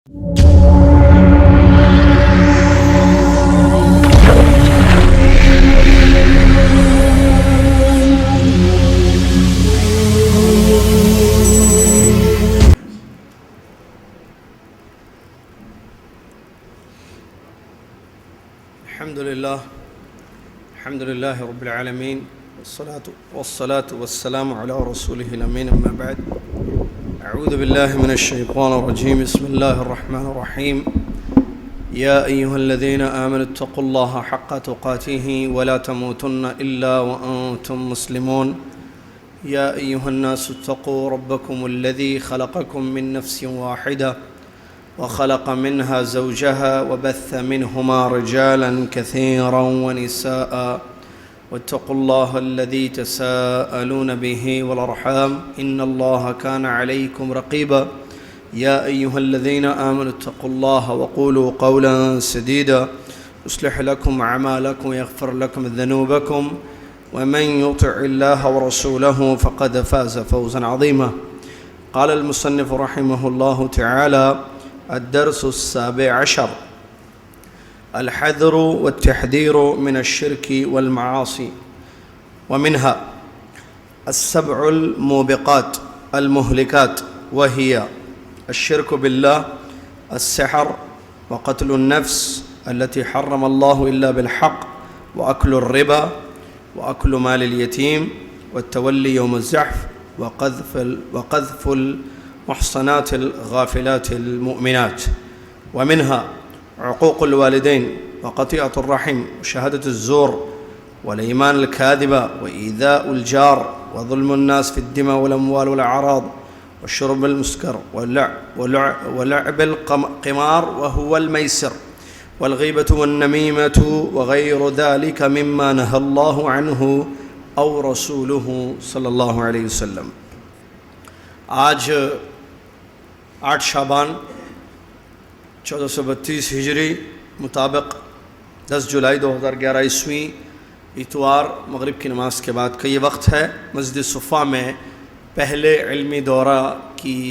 الحمد لله رب العالمين والصلاة والسلام على رسوله الأمين. أما بعد، أعوذ بالله من الشيطان الرجيم. بسم الله الرحمن الرحيم. يا أيها الذين آمنوا اتقوا الله حق تقاته ولا تموتن إلا وأنتم مسلمون. يا أيها الناس اتقوا ربكم الذي خلقكم من نفس واحدة وخلق منها زوجها وبث منهما رجالا كثيرا ونساء واتقوا الله الذي تساءلون به والأرحام إن الله كان عليكم رقيبا. يا أيها الذين آمنوا اتقوا الله وقولوا قولا سديدا يصلح لكم أعمالكم ويغفر لكم ذنوبكم ومن يطع الله ورسوله فقد فاز فوزا عظيما. قال المصنف رحمه الله تعالى: الدرس 17: الحذر والتحذير من الشرك والمعاصي، ومنها السبع الموبقات المهلكات، وهي الشرك بالله، السحر، وقتل النفس التي حرم الله إلا بالحق، وأكل الربا، وأكل مال اليتيم، والتولي يوم الزحف، وقذف المحصنات الغافلات المؤمنات. ومنها عقوق الوالدين، وقطيعة الرحم، وشهادة الزور، والأيمان الكاذبة، وإيذاء الجار، وظلم الناس في الدماء والأموال والأعراض، والشرب المسكر، ولعب القمار وهو الميسر، والغيبة والنميمة، وغير ذلك مما نهى الله عنه أو رسوله صلی اللہ علیہ وسلم. آج 8 شعبان 1432 ہجری مطابق 10 جولائی 2011 عیسوی اتوار مغرب کی نماز کے بعد کا یہ وقت ہے. مسجد صفا میں پہلے علمی دورہ کی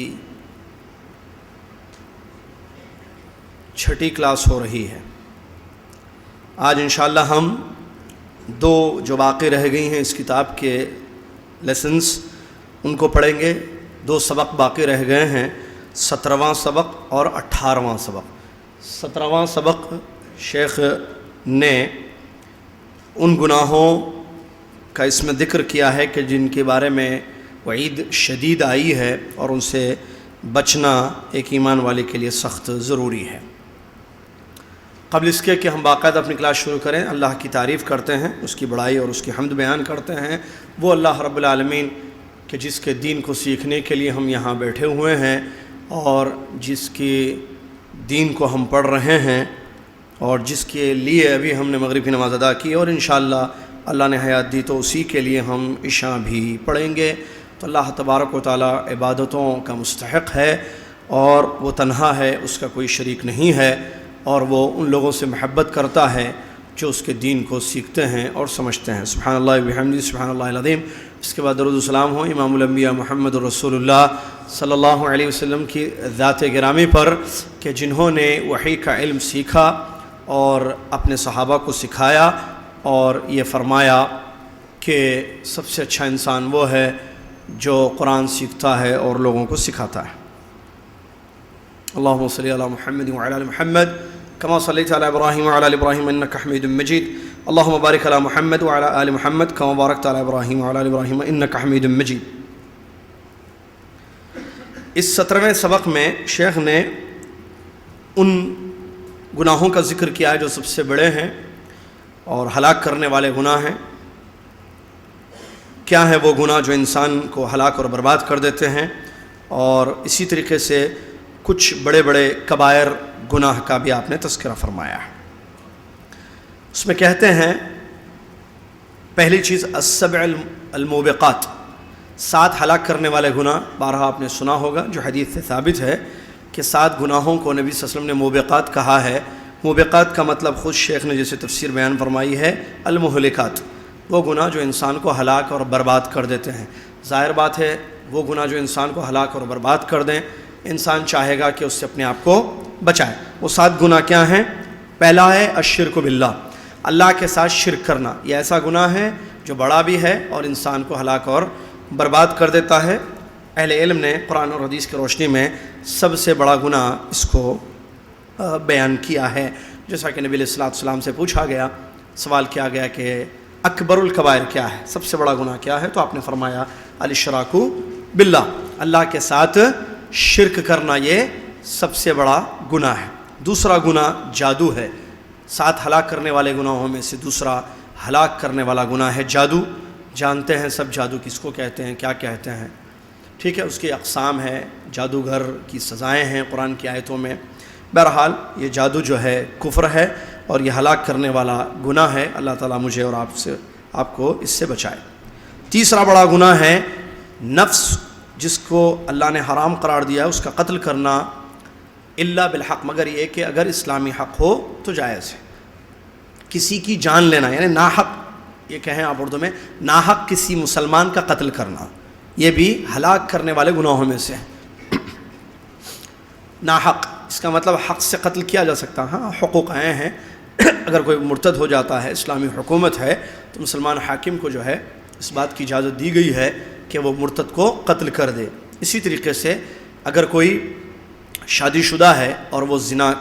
6ٹھی کلاس ہو رہی ہے. آج انشاءاللہ ہم 2 جو باقی رہ گئی ہیں اس کتاب کے لیسنز ان کو پڑھیں گے. 2 سبق باقی رہ گئے ہیں، 17واں سبق اور 18واں سبق. 17واں سبق شیخ نے ان گناہوں کا اس میں ذکر کیا ہے کہ جن کے بارے میں وعید شدید آئی ہے اور ان سے بچنا ایک ایمان والے کے لیے سخت ضروری ہے. قبل اس کے کہ ہم باقاعدہ اپنی کلاس شروع کریں، اللہ کی تعریف کرتے ہیں، اس کی بڑائی اور اس کی حمد بیان کرتے ہیں. وہ اللہ رب العالمین کہ جس کے دین کو سیکھنے کے لیے ہم یہاں بیٹھے ہوئے ہیں اور جس کے دین کو ہم پڑھ رہے ہیں اور جس کے لیے ابھی ہم نے مغرب کی نماز ادا کی، اور انشاءاللہ اللہ نے حیات دی تو اسی کے لیے ہم عشاء بھی پڑھیں گے. تو اللہ تبارک و تعالی عبادتوں کا مستحق ہے اور وہ تنہا ہے، اس کا کوئی شریک نہیں ہے، اور وہ ان لوگوں سے محبت کرتا ہے جو اس کے دین کو سیکھتے ہیں اور سمجھتے ہیں. سبحان اللہ وبحمدہ، سبحان اللہ العظیم. اس کے بعد درود و سلام ہو امام الانبیاء محمد رسول اللہ صلی اللہ علیہ وسلم کی ذات گرامی پر کہ جنہوں نے وحی کا علم سیکھا اور اپنے صحابہ کو سکھایا اور یہ فرمایا کہ سب سے اچھا انسان وہ ہے جو قرآن سیکھتا ہے اور لوگوں کو سکھاتا ہے. اللہم صلی علی محمد وعلی آل محمد کما صلیت علی ابراہیم وعلی آل ابراہیم انک حمید مجید. اللہم بارک علی محمد وعلی آل محمد کما بارکت علی ابراہیم وعلی آل ابراہیم انک حمید مجید. اس 17ویں سبق میں شیخ نے ان گناہوں کا ذکر کیا ہے جو سب سے بڑے ہیں اور ہلاک کرنے والے گناہ ہیں. کیا ہے وہ گناہ جو انسان کو ہلاک اور برباد کر دیتے ہیں، اور اسی طریقے سے کچھ بڑے بڑے کبائر گناہ کا بھی آپ نے تذکرہ فرمایا ہے. اس میں کہتے ہیں پہلی چیز السبع الموبقات، 7 ہلاک کرنے والے گناہ. بارہا آپ نے سنا ہوگا جو حدیث سے ثابت ہے کہ 7 گناہوں کو نبی صلی اللہ علیہ وسلم نے موبقات کہا ہے. موبقات کا مطلب خود شیخ نے جیسے تفسیر بیان فرمائی ہے المہلکات، وہ گناہ جو انسان کو ہلاک اور برباد کر دیتے ہیں. ظاہر بات ہے وہ گناہ جو انسان کو ہلاک اور برباد کر دیں، انسان چاہے گا کہ اس سے اپنے آپ کو بچائے۔ وہ 7 گناہ کیا ہیں؟ پہلا ہے الشرک باللہ، اللہ کے ساتھ شرک کرنا۔ یہ ایسا گناہ ہے جو بڑا بھی ہے اور انسان کو ہلاک اور برباد کر دیتا ہے۔ اہل علم نے قرآن اور حدیث کی روشنی میں سب سے بڑا گناہ اس کو بیان کیا ہے۔ جیسا کہ نبی علیہ الصلوۃ والسلام سے پوچھا گیا، سوال کیا گیا کہ اکبر الکبائر کیا ہے، سب سے بڑا گناہ کیا ہے؟ تو آپ نے فرمایا الاشراک باللہ، اللہ کے ساتھ شرک کرنا یہ سب سے بڑا گناہ ہے۔ دوسرا گناہ جادو ہے۔ 7 ہلاک کرنے والے گناہوں میں سے دوسرا ہلاک کرنے والا گناہ ہے جادو۔ جانتے ہیں سب جادو کس کو کہتے ہیں، کیا کہتے ہیں، ٹھیک ہے، اس کی اقسام ہے، جادوگر کی سزائیں ہیں قرآن کی آیتوں میں۔ بہرحال یہ جادو جو ہے کفر ہے اور یہ ہلاک کرنے والا گناہ ہے۔ اللہ تعالیٰ مجھے اور آپ کو اس سے بچائے۔ تیسرا بڑا گناہ ہے نفس، جس کو اللہ نے حرام قرار دیا ہے، اس کا قتل کرنا الا بالحق، مگر یہ کہ اگر اسلامی حق ہو تو جائز ہے۔ کسی کی جان لینا یعنی ناحق، یہ کہیں آپ اردو میں، ناحق کسی مسلمان کا قتل کرنا، یہ بھی ہلاک کرنے والے گناہوں میں سے ہے۔ ناحق اس کا مطلب حق سے قتل کیا جا سکتا، ہاں حقوق آئے ہیں۔ اگر کوئی مرتد ہو جاتا ہے، اسلامی حکومت ہے، تو مسلمان حاکم کو جو ہے اس بات کی اجازت دی گئی ہے کہ وہ مرتد کو قتل کر دے۔ اسی طریقے سے اگر کوئی شادی شدہ ہے اور وہ زنا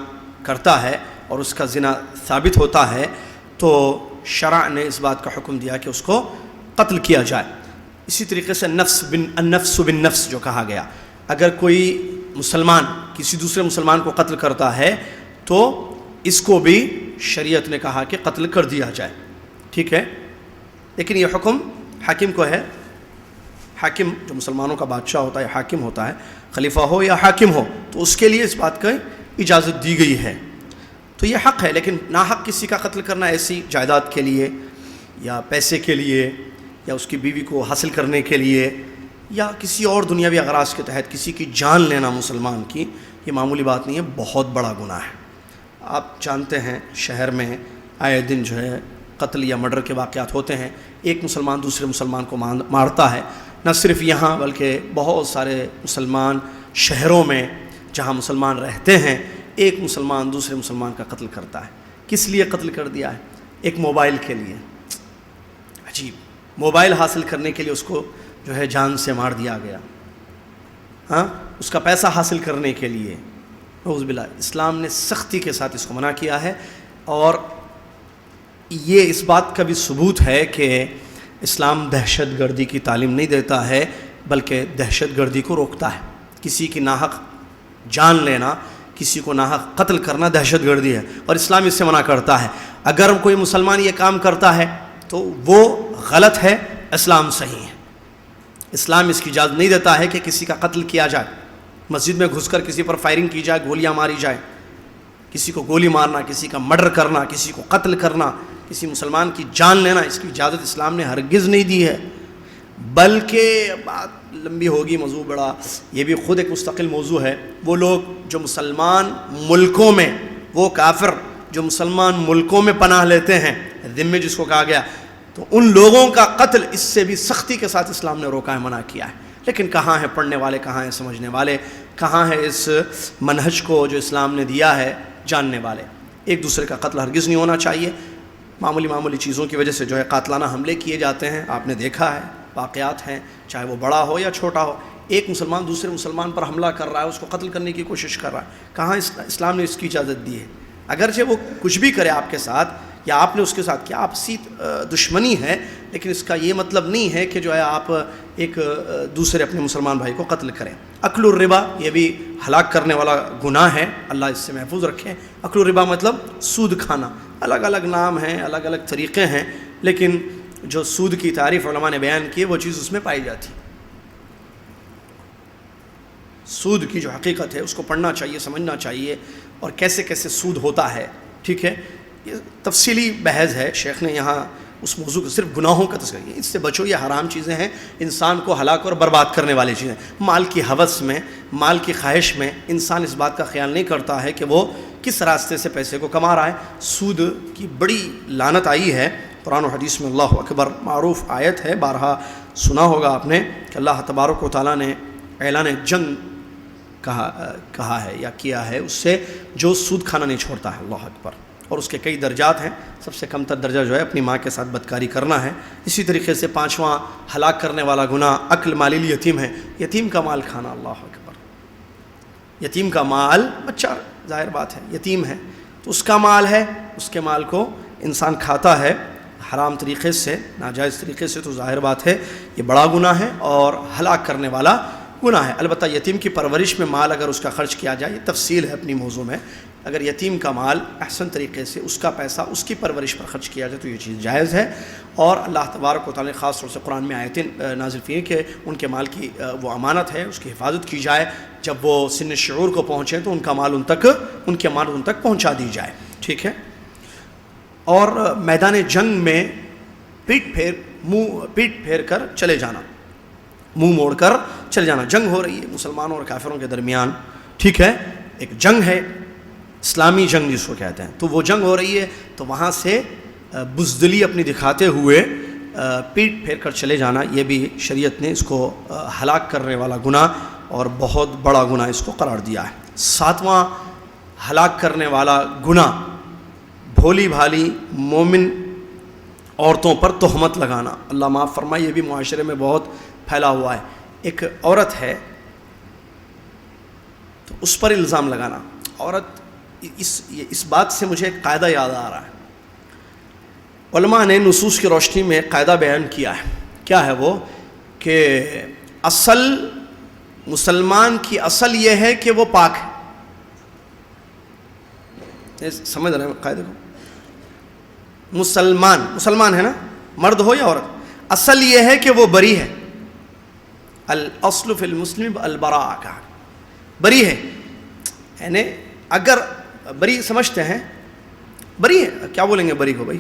کرتا ہے اور اس کا زنا ثابت ہوتا ہے تو شرع نے اس بات کا حکم دیا کہ اس کو قتل کیا جائے۔ اسی طریقے سے النفس بالنفس جو کہا گیا، اگر کوئی مسلمان کسی دوسرے مسلمان کو قتل کرتا ہے تو اس کو بھی شریعت نے کہا کہ قتل کر دیا جائے، ٹھیک ہے۔ لیکن یہ حکم حاکم کو ہے۔ حاکم جو مسلمانوں کا بادشاہ ہوتا ہے، حاکم ہوتا ہے، خلیفہ ہو یا حاکم ہو، تو اس کے لیے اس بات کا اجازت دی گئی ہے، تو یہ حق ہے۔ لیکن ناحق کسی کا قتل کرنا ایسی جائیداد کے لیے یا پیسے کے لیے یا اس کی بیوی کو حاصل کرنے کے لیے یا کسی اور دنیاوی اغراض کے تحت کسی کی جان لینا مسلمان کی، یہ معمولی بات نہیں ہے، بہت بڑا گناہ ہے۔ آپ جانتے ہیں شہر میں آئے دن جو ہے قتل یا مرڈر کے واقعات ہوتے ہیں۔ ایک مسلمان دوسرے مسلمان کو مارتا ہے، نہ صرف یہاں بلکہ بہت سارے مسلمان شہروں میں جہاں مسلمان رہتے ہیں، ایک مسلمان دوسرے مسلمان کا قتل کرتا ہے۔ کس لیے قتل کر دیا ہے؟ ایک موبائل کے لیے۔ عجیب، موبائل حاصل کرنے کے لیے اس کو جو ہے جان سے مار دیا گیا، ہاں، اس کا پیسہ حاصل کرنے کے لیے۔ نعوذ باللہ، اسلام نے سختی کے ساتھ اس کو منع کیا ہے، اور یہ اس بات کا بھی ثبوت ہے کہ اسلام دہشت گردی کی تعلیم نہیں دیتا ہے بلکہ دہشت گردی کو روکتا ہے۔ کسی کی ناحق جان لینا، کسی کو ناحق قتل کرنا دہشت گردی ہے، اور اسلام اس سے منع کرتا ہے۔ اگر کوئی مسلمان یہ کام کرتا ہے تو وہ غلط ہے، اسلام صحیح ہے۔ اسلام اس کی اجازت نہیں دیتا ہے کہ کسی کا قتل کیا جائے، مسجد میں گھس کر کسی پر فائرنگ کی جائے، گولیاں ماری جائے۔ کسی کو گولی مارنا، کسی کا مرڈر کرنا، کسی کو قتل کرنا، کسی مسلمان کی جان لینا، اس کی اجازت اسلام نے ہرگز نہیں دی ہے۔ بلکہ بات لمبی ہوگی، موضوع بڑا، یہ بھی خود ایک مستقل موضوع ہے۔ وہ لوگ جو مسلمان ملکوں میں، وہ کافر جو مسلمان ملکوں میں پناہ لیتے ہیں، ذمہ جس کو کہا گیا، تو ان لوگوں کا قتل اس سے بھی سختی کے ساتھ اسلام نے روکا ہے، منع کیا ہے۔ لیکن کہاں ہیں پڑھنے والے، کہاں ہیں سمجھنے والے، کہاں ہے اس منہج کو جو اسلام نے دیا ہے جاننے والے۔ ایک دوسرے کا قتل ہرگز نہیں ہونا چاہیے۔ معمولی چیزوں کی وجہ سے جو ہے قاتلانہ حملے کیے جاتے ہیں، آپ نے دیکھا ہے، واقعات ہیں، چاہے وہ بڑا ہو یا چھوٹا ہو۔ ایک مسلمان دوسرے مسلمان پر حملہ کر رہا ہے، اس کو قتل کرنے کی کوشش کر رہا ہے، کہاں اسلام نے اس کی اجازت دی ہے؟ اگرچہ وہ کچھ بھی کرے آپ کے ساتھ یا آپ نے اس کے ساتھ کیا، آپسی دشمنی ہے، لیکن اس کا یہ مطلب نہیں ہے کہ جو ہے آپ ایک دوسرے اپنے مسلمان بھائی کو قتل کریں۔ اکل الربا، یہ بھی ہلاک کرنے والا گناہ ہے، اللہ اس سے محفوظ رکھے۔ اکل الربا مطلب سود کھانا، الگ الگ نام ہیں، الگ الگ طریقے ہیں، لیکن جو سود کی تعریف علماء نے بیان کی ہے وہ چیز اس میں پائی جاتی۔ سود کی جو حقیقت ہے اس کو پڑھنا چاہیے، سمجھنا چاہیے، اور کیسے کیسے سود ہوتا ہے، ٹھیک ہے۔ یہ تفصیلی بحث ہے، شیخ نے یہاں اس موضوع کو صرف گناہوں کا تذکرہ کیا، اس سے بچو، یہ حرام چیزیں ہیں، انسان کو ہلاک اور برباد کرنے والی چیزیں۔ مال کی ہوس میں، مال کی خواہش میں انسان اس بات کا خیال نہیں کرتا ہے کہ وہ کس راستے سے پیسے کو کما رہا ہے۔ سود کی بڑی لعنت آئی ہے قرآن و حدیث میں، اللہ اکبر، معروف آیت ہے، بارہا سنا ہوگا آپ نے کہ اللہ تبارک و تعالیٰ نے اعلان جنگ کہا ہے یا کیا ہے اس سے جو سود کھانا نہیں چھوڑتا ہے. اللہ اکبر. اور اس کے کئی درجات ہیں. سب سے کم تر درجہ جو ہے اپنی ماں کے ساتھ بدکاری کرنا ہے. اسی طریقے سے 5واں ہلاک کرنے والا گناہ اکل مال الیتیم ہے. یتیم کا مال کھانا. اللہ اکبر. یتیم کا مال, بچہ ظاہر بات ہے یتیم ہے تو اس کا مال ہے, اس کے مال کو انسان کھاتا ہے حرام طریقے سے, ناجائز طریقے سے, تو ظاہر بات ہے یہ بڑا گناہ ہے اور ہلاک کرنے والا گناہ ہے. البتہ یتیم کی پرورش میں مال اگر اس کا خرچ کیا جائے, یہ تفصیل ہے اپنی موضوع میں, اگر یتیم کا مال احسن طریقے سے اس کا پیسہ اس کی پرورش پر خرچ کیا جائے تو یہ چیز جائز ہے. اور اللہ تبارک و تعالیٰ نے خاص طور سے قرآن میں آیتیں نازل کی ہیں کہ ان کے مال کی وہ امانت ہے, اس کی حفاظت کی جائے. جب وہ سن شعور کو پہنچیں تو ان کے مال ان تک پہنچا دی جائے. ٹھیک ہے. اور میدان جنگ میں پیٹ پھیر کر چلے جانا, منہ موڑ کر چلے جانا. جنگ ہو رہی ہے مسلمانوں اور کافروں کے درمیان, ٹھیک ہے, ایک جنگ ہے, اسلامی جنگ جس کو کہتے ہیں, تو وہ جنگ ہو رہی ہے تو وہاں سے بزدلی اپنی دکھاتے ہوئے پیٹ پھیر کر چلے جانا, یہ بھی شریعت نے اس کو ہلاک کرنے والا گناہ اور بہت بڑا گناہ اس کو قرار دیا ہے. 7واں ہلاک کرنے والا گناہ بھولی بھالی مومن عورتوں پر تہمت لگانا. اللہ معاف فرمائے, یہ بھی معاشرے میں بہت پھیلا ہوا ہے. ایک عورت ہے تو اس پر الزام لگانا. عورت, اس بات سے مجھے ایک قاعدہ یاد آ رہا ہے. علماء نے نصوص کی روشنی میں قاعدہ بیان کیا ہے. کیا ہے وہ؟ کہ اصل مسلمان کی اصل یہ ہے کہ وہ پاک ہے. سمجھ رہے ہیں قاعدے کو؟ مسلمان ہے نا, مرد ہو یا عورت, اصل یہ ہے کہ وہ بری ہے. الاصل فی المسلم البراء کا بری ہے, یعنی اگر بری سمجھتے ہیں, بری ہے, کیا بولیں گے بری کو بھائی؟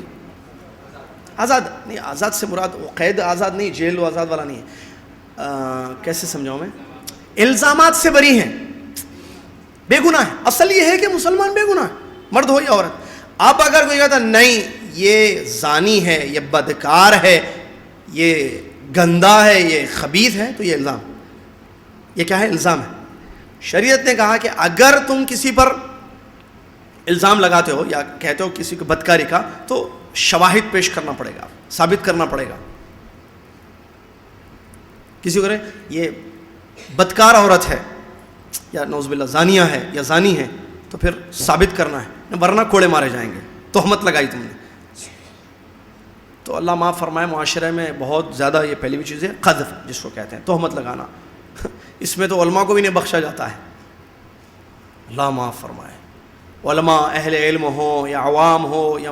آزاد نہیں, آزاد سے مراد وہ قید آزاد نہیں, جیل و آزاد والا نہیں ہے. کیسے سمجھاؤں میں؟ الزامات سے بری ہیں, بے گناہ ہے. اصل یہ ہے کہ مسلمان بے گناہ ہے, مرد ہو یا عورت. اب اگر کوئی کہتا نہیں یہ زانی ہے, یہ بدکار ہے, یہ گندا ہے, یہ خبیث ہے, تو یہ الزام, یہ کیا ہے؟ الزام ہے. شریعت نے کہا کہ اگر تم کسی پر الزام لگاتے ہو یا کہتے ہو کسی کو بدکاری کا, تو شواہد پیش کرنا پڑے گا, ثابت کرنا پڑے گا. کسی کو یہ بدکار عورت ہے یا نعوذ باللہ زانیہ ہے یا زانی ہے, تو پھر ثابت کرنا ہے, ورنہ کوڑے مارے جائیں گے, تہمت لگائی تم نے. تو اللہ معاف فرمائے, معاشرے میں بہت زیادہ یہ پہلی بھی چیز ہے قذف جس کو کہتے ہیں, تہمت لگانا. اس میں تو علماء کو بھی نہیں بخشا جاتا ہے. اللہ معاف فرمائے. علماء اہل علم ہوں یا عوام ہو یا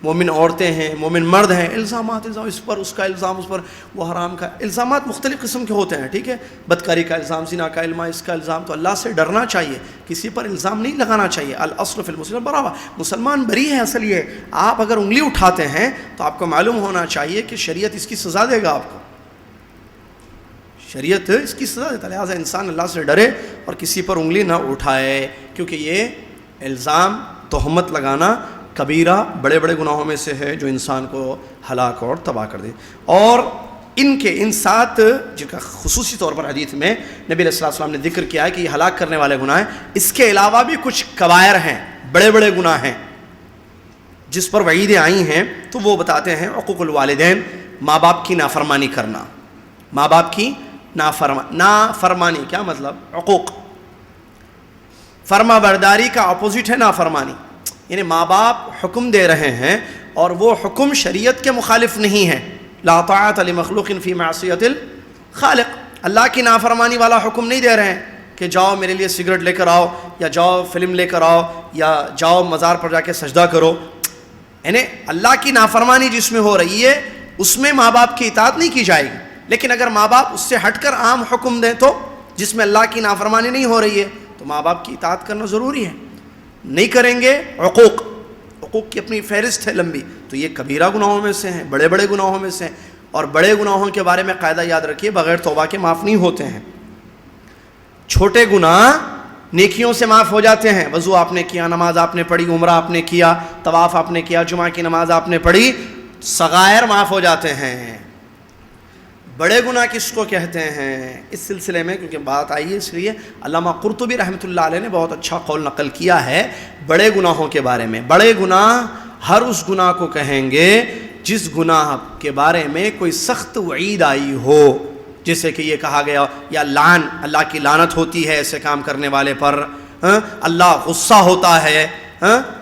مومن عورتیں ہیں, مومن مرد ہیں, الزامات اس پر, اس کا الزام اس پر, وہ حرام کا الزامات مختلف قسم کے ہوتے ہیں. ٹھیک ہے, بدکاری کا الزام, زنا کا علم, اس کا الزام. تو اللہ سے ڈرنا چاہیے, کسی پر الزام نہیں لگانا چاہیے. الاصل فی المسلم براء, مسلمان بری ہے. اصل یہ, آپ اگر انگلی اٹھاتے ہیں تو آپ کو معلوم ہونا چاہیے کہ شریعت اس کی سزا دے گا آپ کو, شریعت اس کی سزا دیتا ہے. لہٰذا انسان اللہ سے ڈرے اور کسی پر انگلی نہ اٹھائے, کیونکہ یہ الزام, تہمت لگانا کبیرہ بڑے بڑے گناہوں میں سے ہے جو انسان کو ہلاک اور تباہ کر دے. اور ان 7 جن کا خصوصی طور پر حدیث میں نبی علیہ السلام نے ذکر کیا ہے کہ یہ ہلاک کرنے والے گناہ ہیں. اس کے علاوہ بھی کچھ کبائر ہیں, بڑے بڑے گناہ ہیں جس پر وعیدیں آئی ہیں. تو وہ بتاتے ہیں عقوق الوالدین, ماں باپ کی نافرمانی کرنا. ماں باپ کی نافرمانی کیا مطلب؟ عقوق, فرما برداری کا اپوزٹ ہے نافرمانی. یعنی ماں باپ حکم دے رہے ہیں اور وہ حکم شریعت کے مخالف نہیں ہے. لا طاعت لمخلوق فی معصیۃ الخالق, اللہ کی نافرمانی والا حکم نہیں دے رہے ہیں کہ جاؤ میرے لیے سگریٹ لے کر آؤ, یا جاؤ فلم لے کر آؤ, یا جاؤ مزار پر جا کے سجدہ کرو. یعنی اللہ کی نافرمانی جس میں ہو رہی ہے اس میں ماں باپ کی اطاعت نہیں کی جائے گی. لیکن اگر ماں باپ اس سے ہٹ کر عام حکم دیں تو جس میں اللہ کی نافرمانی نہیں ہو رہی ہے تو ماں باپ کی اطاعت کرنا ضروری ہے. نہیں کریں گے, حقوق کی اپنی فہرست ہے لمبی, تو یہ کبیرہ گناہوں میں سے ہیں, بڑے بڑے گناہوں میں سے ہیں. اور بڑے گناہوں کے بارے میں قاعدہ یاد رکھیے, بغیر توبہ کے معاف نہیں ہوتے ہیں. چھوٹے گناہ نیکیوں سے معاف ہو جاتے ہیں. وضو آپ نے کیا, نماز آپ نے پڑھی, عمرہ آپ نے کیا, طواف آپ نے کیا, جمعہ کی نماز آپ نے پڑھی, صغائر معاف ہو جاتے ہیں. بڑے گناہ کس کو کہتے ہیں؟ اس سلسلے میں کیونکہ بات آئی ہے، اس لیے علامہ قرطبی رحمۃ اللہ علیہ نے بہت اچھا قول نقل کیا ہے بڑے گناہوں کے بارے میں۔ بڑے گناہ ہر اس گناہ کو کہیں گے جس گناہ کے بارے میں کوئی سخت وعید آئی ہو، جیسے کہ یہ کہا گیا یا لعن، اللہ کی لعنت ہوتی ہے ایسے کام کرنے والے پر، اللہ غصہ ہوتا ہے،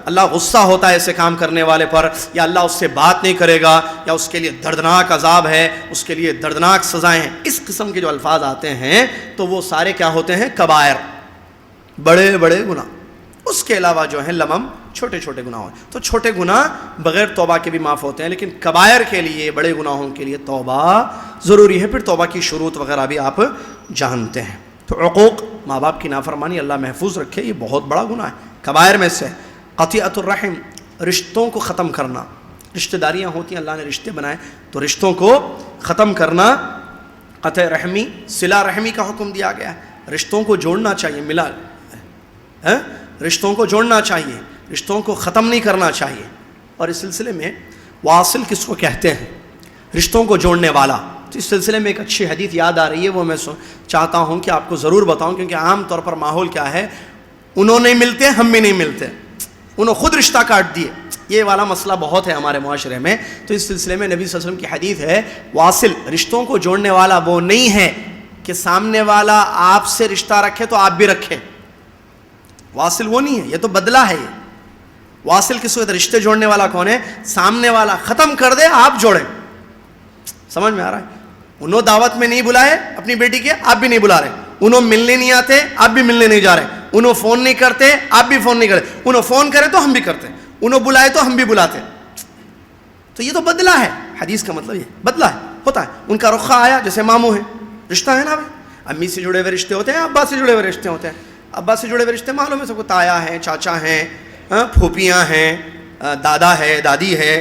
اللہ غصہ ہوتا ہے ایسے کام کرنے والے پر، یا اللہ اس سے بات نہیں کرے گا، یا اس کے لیے دردناک عذاب ہے، اس کے لیے دردناک سزائیں ہیں۔ اس قسم کے جو الفاظ آتے ہیں تو وہ سارے کیا ہوتے ہیں؟ کبائر، بڑے بڑے گناہ۔ اس کے علاوہ جو ہیں لمم چھوٹے چھوٹے گناہ ہیں، تو چھوٹے گناہ بغیر توبہ کے بھی معاف ہوتے ہیں، لیکن کبائر کے لیے، بڑے گناہوں کے لیے توبہ ضروری ہے۔ پھر توبہ کی شروط وغیرہ بھی آپ جانتے ہیں۔ تو عقوق، ماں باپ کی نافرمانی، اللہ محفوظ رکھے، یہ بہت بڑا گناہ ہے، کبائر میں سے۔ قطیعۃ الرحم، رشتوں کو ختم کرنا، رشتہ داریاں ہوتی ہیں، اللہ نے رشتے بنائے تو رشتوں کو ختم کرنا، قطع رحمی، صلہ رحمی کا حکم دیا گیا ہے۔ رشتوں کو جوڑنا چاہیے، ملا رشتوں کو جوڑنا چاہیے، رشتوں کو ختم نہیں کرنا چاہیے۔ اور اس سلسلے میں واصل کس کو کہتے ہیں؟ رشتوں کو جوڑنے والا۔ تو اس سلسلے میں ایک اچھی حدیث یاد آ رہی ہے، وہ میں چاہتا ہوں کہ آپ کو ضرور بتاؤں، کیونکہ عام طور پر ماحول کیا ہے، انہوں نہیں ملتے، ہم بھی نہیں ملتے، انہوں خود رشتہ کاٹ دیے، یہ والا مسئلہ بہت ہے ہمارے معاشرے میں۔ تو اس سلسلے میں نبی صلی اللہ علیہ وسلم کی حدیث ہے، واصل، رشتوں کو جوڑنے والا وہ نہیں ہے کہ سامنے والا آپ سے رشتہ رکھے تو آپ بھی رکھیں، واصل وہ نہیں ہے، یہ تو بدلہ ہے۔ یہ واصل کس کو؟ رشتے جوڑنے والا کون ہے؟ سامنے والا ختم کر دے، آپ جوڑیں۔ سمجھ میں آ رہا ہے؟ انہوں دعوت میں نہیں بلائے اپنی بیٹی کے، آپ بھی نہیں بلا رہے، انہوں ملنے نہیں آتے، آپ بھی ملنے نہیں جا رہے، انہوں فون نہیں کرتے، آپ بھی فون نہیں کرتے، انہوں فون کرے تو ہم بھی کرتے، انہوں بلائے تو ہم بھی بلاتے، تو یہ تو بدلہ ہے۔ حدیث کا مطلب یہ بدلہ ہے، ہوتا ہے۔ ان کا رخہ آیا، جیسے ماموں ہیں، رشتہ ہے نا بھائی، امی سے جڑے ہوئے رشتے ہوتے ہیں، ابا سے جڑے ہوئے رشتے ہوتے ہیں، ابا سے جڑے ہوئے رشتے معلوم ہے سب کو، تایا ہیں، چاچا ہیں، پھوپھیاں ہیں، دادا ہے، دادی ہے،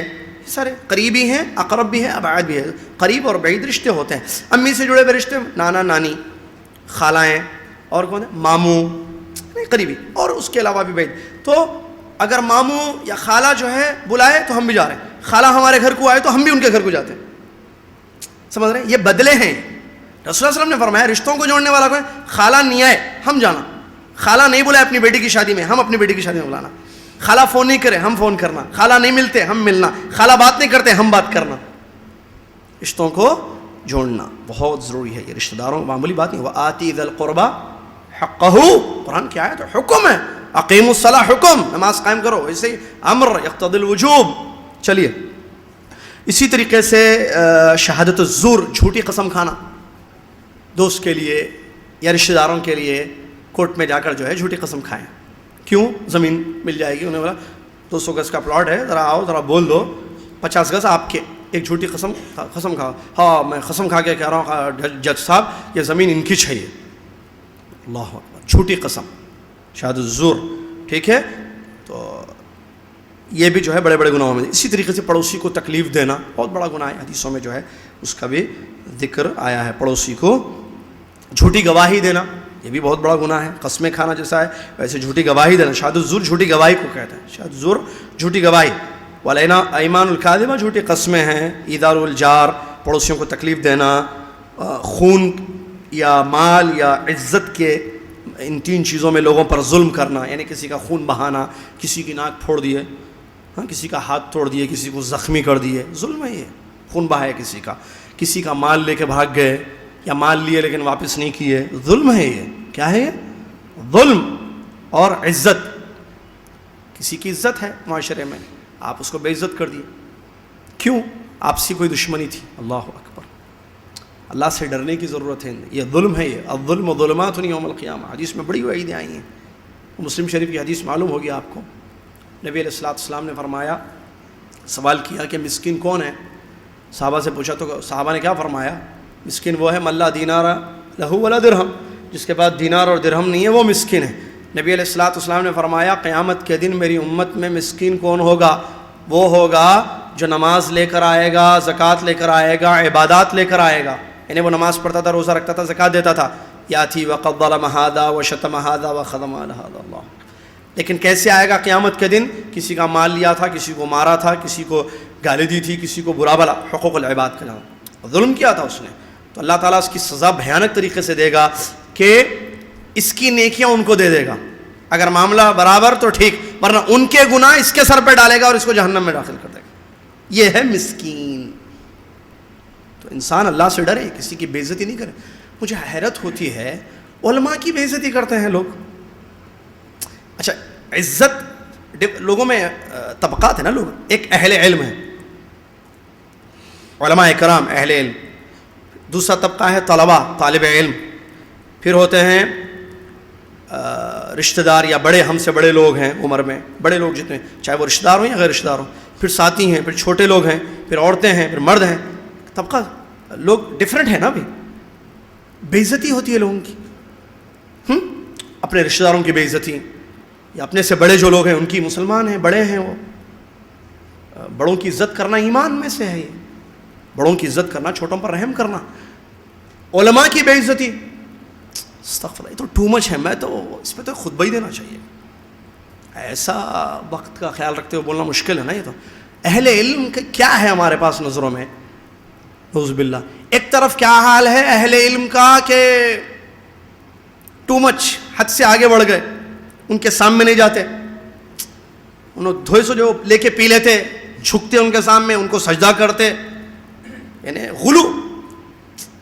سارے قریبی ہیں، اقرب بھی ہیں، ابعد بھی ہے، قریب اور بعید رشتے ہوتے ہیں۔ امی سے جڑے ہوئے رشتے نانا نانی، خالائیں، اور کون ہے؟ ماموں، قریبی، اور اس کے علاوہ بھی بعید۔ تو اگر ماموں یا خالہ جو ہے بلائے تو ہم بھی جا رہے ہیں، خالہ ہمارے گھر کو آئے تو ہم بھی ان کے گھر کو جاتے ہیں، سمجھ رہے ہیں؟ یہ بدلے ہیں۔ رسول اللہ صلی اللہ علیہ وسلم نے فرمایا رشتوں کو جوڑنے والا کون ہے؟ خالہ نہیں آئے ہم جانا، خالہ نہیں بلائے اپنی بیٹی کی شادی میں، ہم اپنی بیٹی کی شادی میں بلانا، خالہ فون نہیں کرے ہم فون کرنا، خالہ نہیں ملتے ہم ملنا، خالہ بات نہیں کرتے ہم بات کرنا۔ رشتوں کو جوڑنا بہت ضروری ہے، یہ رشتہ داروں معمولی بات نہیں۔ وآتی ذی القربى حقہ، قرآن کی آیت ہے، حکم ہے، اقیموا الصلاۃ، حکم، نماز قائم کرو، اسے امر یقتضی الوجوب۔ چلیے، اسی طریقے سے شہادت الزور، جھوٹی قسم کھانا، دوست کے لیے یا رشتہ داروں کے لیے کورٹ میں جا کر جو ہے جھوٹی قسم کھائیں۔ کیوں؟ زمین مل جائے گی، انہیں بولا 200 گز کا پلاٹ ہے، ذرا آؤ ذرا بول دو 50 گز آپ کے، ایک جھوٹی قسم کھا، ہاں میں قسم کھا کے کہہ رہا ہوں جج صاحب یہ زمین ان کی چاہیے، اللہ اکبر، جھوٹی قسم، شہادت الزور، ٹھیک ہے؟ تو یہ بھی جو ہے بڑے بڑے گناہوں میں۔ اسی طریقے سے پڑوسی کو تکلیف دینا بہت بڑا گناہ ہے، حدیثوں میں جو ہے اس کا بھی ذکر آیا ہے۔ پڑوسی کو جھوٹی گواہی دینا یہ بھی بہت بڑا گناہ ہے، قسمیں کھانا جیسا ہے ویسے جھوٹی گواہی دینا، شہادت الزور جھوٹی گواہی کو کہتے ہیں، شہادت الزور جھوٹی گواہی، والایمان الکاذبہ جھوٹی قسمیں ہیں، ایذار الجار پڑوسیوں کو تکلیف دینا، خون یا مال یا عزت کے ان 3 چیزوں میں لوگوں پر ظلم کرنا، یعنی کسی کا خون بہانا، کسی کی ناک پھوڑ دیے، کسی کا ہاتھ توڑ دیے، کسی کو زخمی کر دیے، ظلم ہے یہ، خون بہائے کسی کا مال لے کے بھاگ گئے یا مال لیے لیکن واپس نہیں کیے، ظلم ہے یہ۔ کیا ہے یہ؟ ظلم۔ اور عزت، کسی کی عزت ہے معاشرے میں، آپ اس کو بے عزت کر دیے، کیوں؟ آپسی کوئی دشمنی تھی، اللہ اکبر، اللہ سے ڈرنے کی ضرورت ہے، یہ ظلم ہے۔ یہ الظلم ظلمات یوم القیامہ، حدیث میں بڑی وعیدیں آئی ہیں، مسلم شریف کی حدیث معلوم ہوگی آپ کو۔ نبی علیہ السلام نے فرمایا، سوال کیا کہ مسکین کون ہے؟ صحابہ سے پوچھا تو صحابہ نے کیا فرمایا؟ مسکین وہ ہے من لا دینار لہو ولا درہم، جس کے پاس دینار اور درہم نہیں ہے وہ مسکین ہے۔ نبی علیہ السلام نے فرمایا قیامت کے دن میری امت میں مسکین کون ہوگا؟ وہ ہوگا جو نماز لے کر آئے گا، زکوٰۃ لے کر آئے گا، عبادات لے کر آئے گا، یعنی وہ نماز پڑھتا تھا، روزہ رکھتا تھا، زکوٰۃ دیتا تھا، یاتی وقد ظلم ھذا وشتم ھذا وخدم علی ھذا، اللہ۔ لیکن کیسے آئے گا قیامت کے دن؟ کسی کا مال لیا تھا، کسی کو مارا تھا، کسی کو گالی دی تھی، کسی کو برا بلا، حقوق العباد کا نام، ظلم کیا تھا اس نے، تو اللہ تعالیٰ اس کی سزا بھیانک طریقے سے دے گا کہ اس کی نیکیاں ان کو دے دے گا. اگر معاملہ برابر تو ٹھیک، ورنہ ان کے گناہ اس کے سر پہ ڈالے گا اور اس کو جہنم میں داخل کر دے گا. یہ ہے مسکین. تو انسان اللہ سے ڈرے، کسی کی بے عزتی نہیں کرے. مجھے حیرت ہوتی ہے علماء کی بے عزتی کرتے ہیں لوگ. اچھا، عزت لوگوں میں طبقات ہیں نا. لوگ ایک اہل علم ہے، علماء کرام اہل علم. دوسرا طبقہ ہے طلباء، طالب علم. پھر ہوتے ہیں رشتہ دار یا بڑے، ہم سے بڑے لوگ ہیں عمر میں، بڑے لوگ جتنے، چاہے وہ رشتہ دار ہوں یا غیر رشتہ دار ہوں. پھر ساتھی ہیں، پھر چھوٹے لوگ ہیں، پھر عورتیں ہیں، پھر مرد ہیں. طبقہ لوگ ڈفرینٹ ہیں نا. بھی بے عزتی ہوتی ہے لوگوں کی، اپنے رشتہ داروں کی بے عزتی، یا اپنے سے بڑے جو لوگ ہیں ان کی. مسلمان ہیں، بڑے ہیں، وہ بڑوں کی عزت کرنا ایمان میں سے ہے. یہ بڑوں کی عزت کرنا، چھوٹوں پر رحم کرنا. علماء کی بے عزتی، استغفر اللہ، یہ تو ٹو مچ ہے. میں تو اس پہ تو خطبہ ہی دینا چاہیے. ایسا وقت کا خیال رکھتے ہوئے بولنا مشکل ہے نا. یہ تو اہل علم کا کیا ہے ہمارے پاس نظروں میں، نعوذ باللہ. ایک طرف کیا حال ہے اہل علم کا کہ ٹو مچ، حد سے آگے بڑھ گئے. ان کے سامنے نہیں جاتے، انہوں دھوئے سے جو لے کے پی لیتے، جھکتے ان کے سامنے، ان کو سجدہ کرتے، یعنی غلو.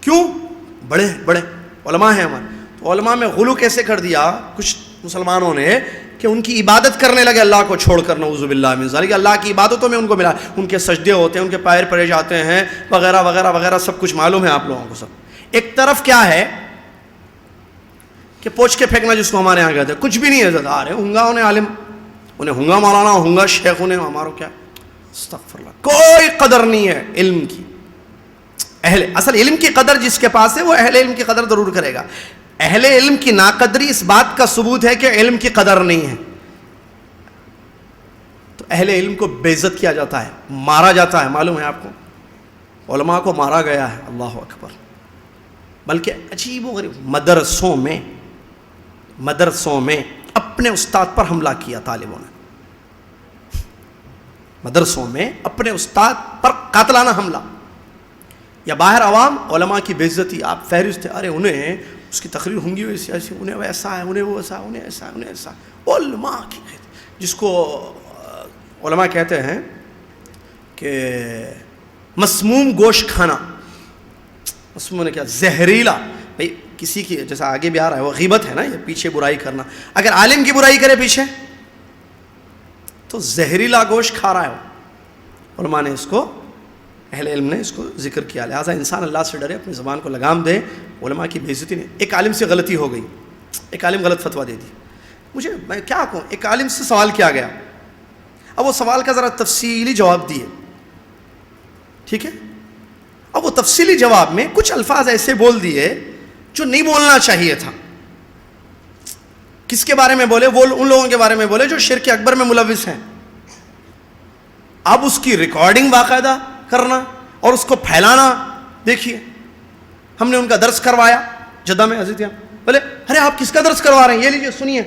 کیوں؟ بڑے بڑے علماء ہیں ہمارے. تو علماء میں غلو کیسے کر دیا کچھ مسلمانوں نے کہ ان کی عبادت کرنے لگے اللہ کو چھوڑ کر. نعوذ باللہ من ذالک. اللہ کی عبادتوں میں ان کو ملا، ان کے سجدے ہوتے ہیں، ان کے پیر پڑے جاتے ہیں، وغیرہ وغیرہ وغیرہ، سب کچھ معلوم ہے آپ لوگوں کو سب. ایک طرف کیا ہے کہ پوچھ کے پھینکنا، جس کو ہمارے یہاں کہتے ہیں. کچھ بھی نہیں ہے زدار ہے، ہونگا انہیں عالم، انہیں ہونگا مولانا، ہونگا شیخ، انہیں ہمارو کیا. استغفر اللہ. کوئی قدر نہیں ہے علم کی. اصل علم کی قدر جس کے پاس ہے وہ اہل علم کی قدر ضرور کرے گا. اہل علم کی ناقدری اس بات کا ثبوت ہے کہ علم کی قدر نہیں ہے. تو اہل علم کو بے عزت کیا جاتا ہے، مارا جاتا ہے. معلوم ہے آپ کو علماء کو مارا گیا ہے. اللہ اکبر. بلکہ عجیب و غریب مدرسوں میں اپنے استاد پر حملہ کیا طالبوں نے. مدرسوں میں اپنے استاد پر قاتلانہ حملہ، یا باہر عوام علماء کی بے عزتی. آپ فہرست، ارے انہیں اس کی تقریر ہوں گی ویسی ایسی، انہیں ویسا ہے، انہیں وہ ایسا، انہیں ایسا، انہیں ایسا. علماء کی، جس کو علماء کہتے ہیں کہ مسموم گوشت کھانا. مسموم نے کیا؟ زہریلا. بھائی کسی کی، جیسا آگے بھی آ رہا ہے، وہ غیبت ہے نا، یہ پیچھے برائی کرنا. اگر عالم کی برائی کرے پیچھے تو زہریلا گوشت کھا رہا ہے وہ. علماء نے اس کو، اہل علم نے اس کو ذکر کیا. لہٰذا انسان اللہ سے ڈرے، اپنی زبان کو لگام دے. علماء کی بے عزتی نہیں. ایک عالم سے غلطی ہو گئی، ایک عالم غلط فتویٰ دے دی. میں کیا کہوں، ایک عالم سے سوال کیا گیا. اب وہ سوال کا ذرا تفصیلی جواب دیے، ٹھیک ہے. اب وہ تفصیلی جواب میں کچھ الفاظ ایسے بول دیے جو نہیں بولنا چاہیے تھا. کس کے بارے میں بولے؟ وہ ان لوگوں کے بارے میں بولے جو شرک اکبر میں ملوث ہیں. اب اس کی ریکارڈنگ باقاعدہ کرنا اور اس کو پھیلانا. دیکھیے ہم نے ان کا درس کروایا جدہ میں عزیزیاں. بولے ارے آپ کس کا درس کروا رہے ہیں؟ یہ لیجیے سنیے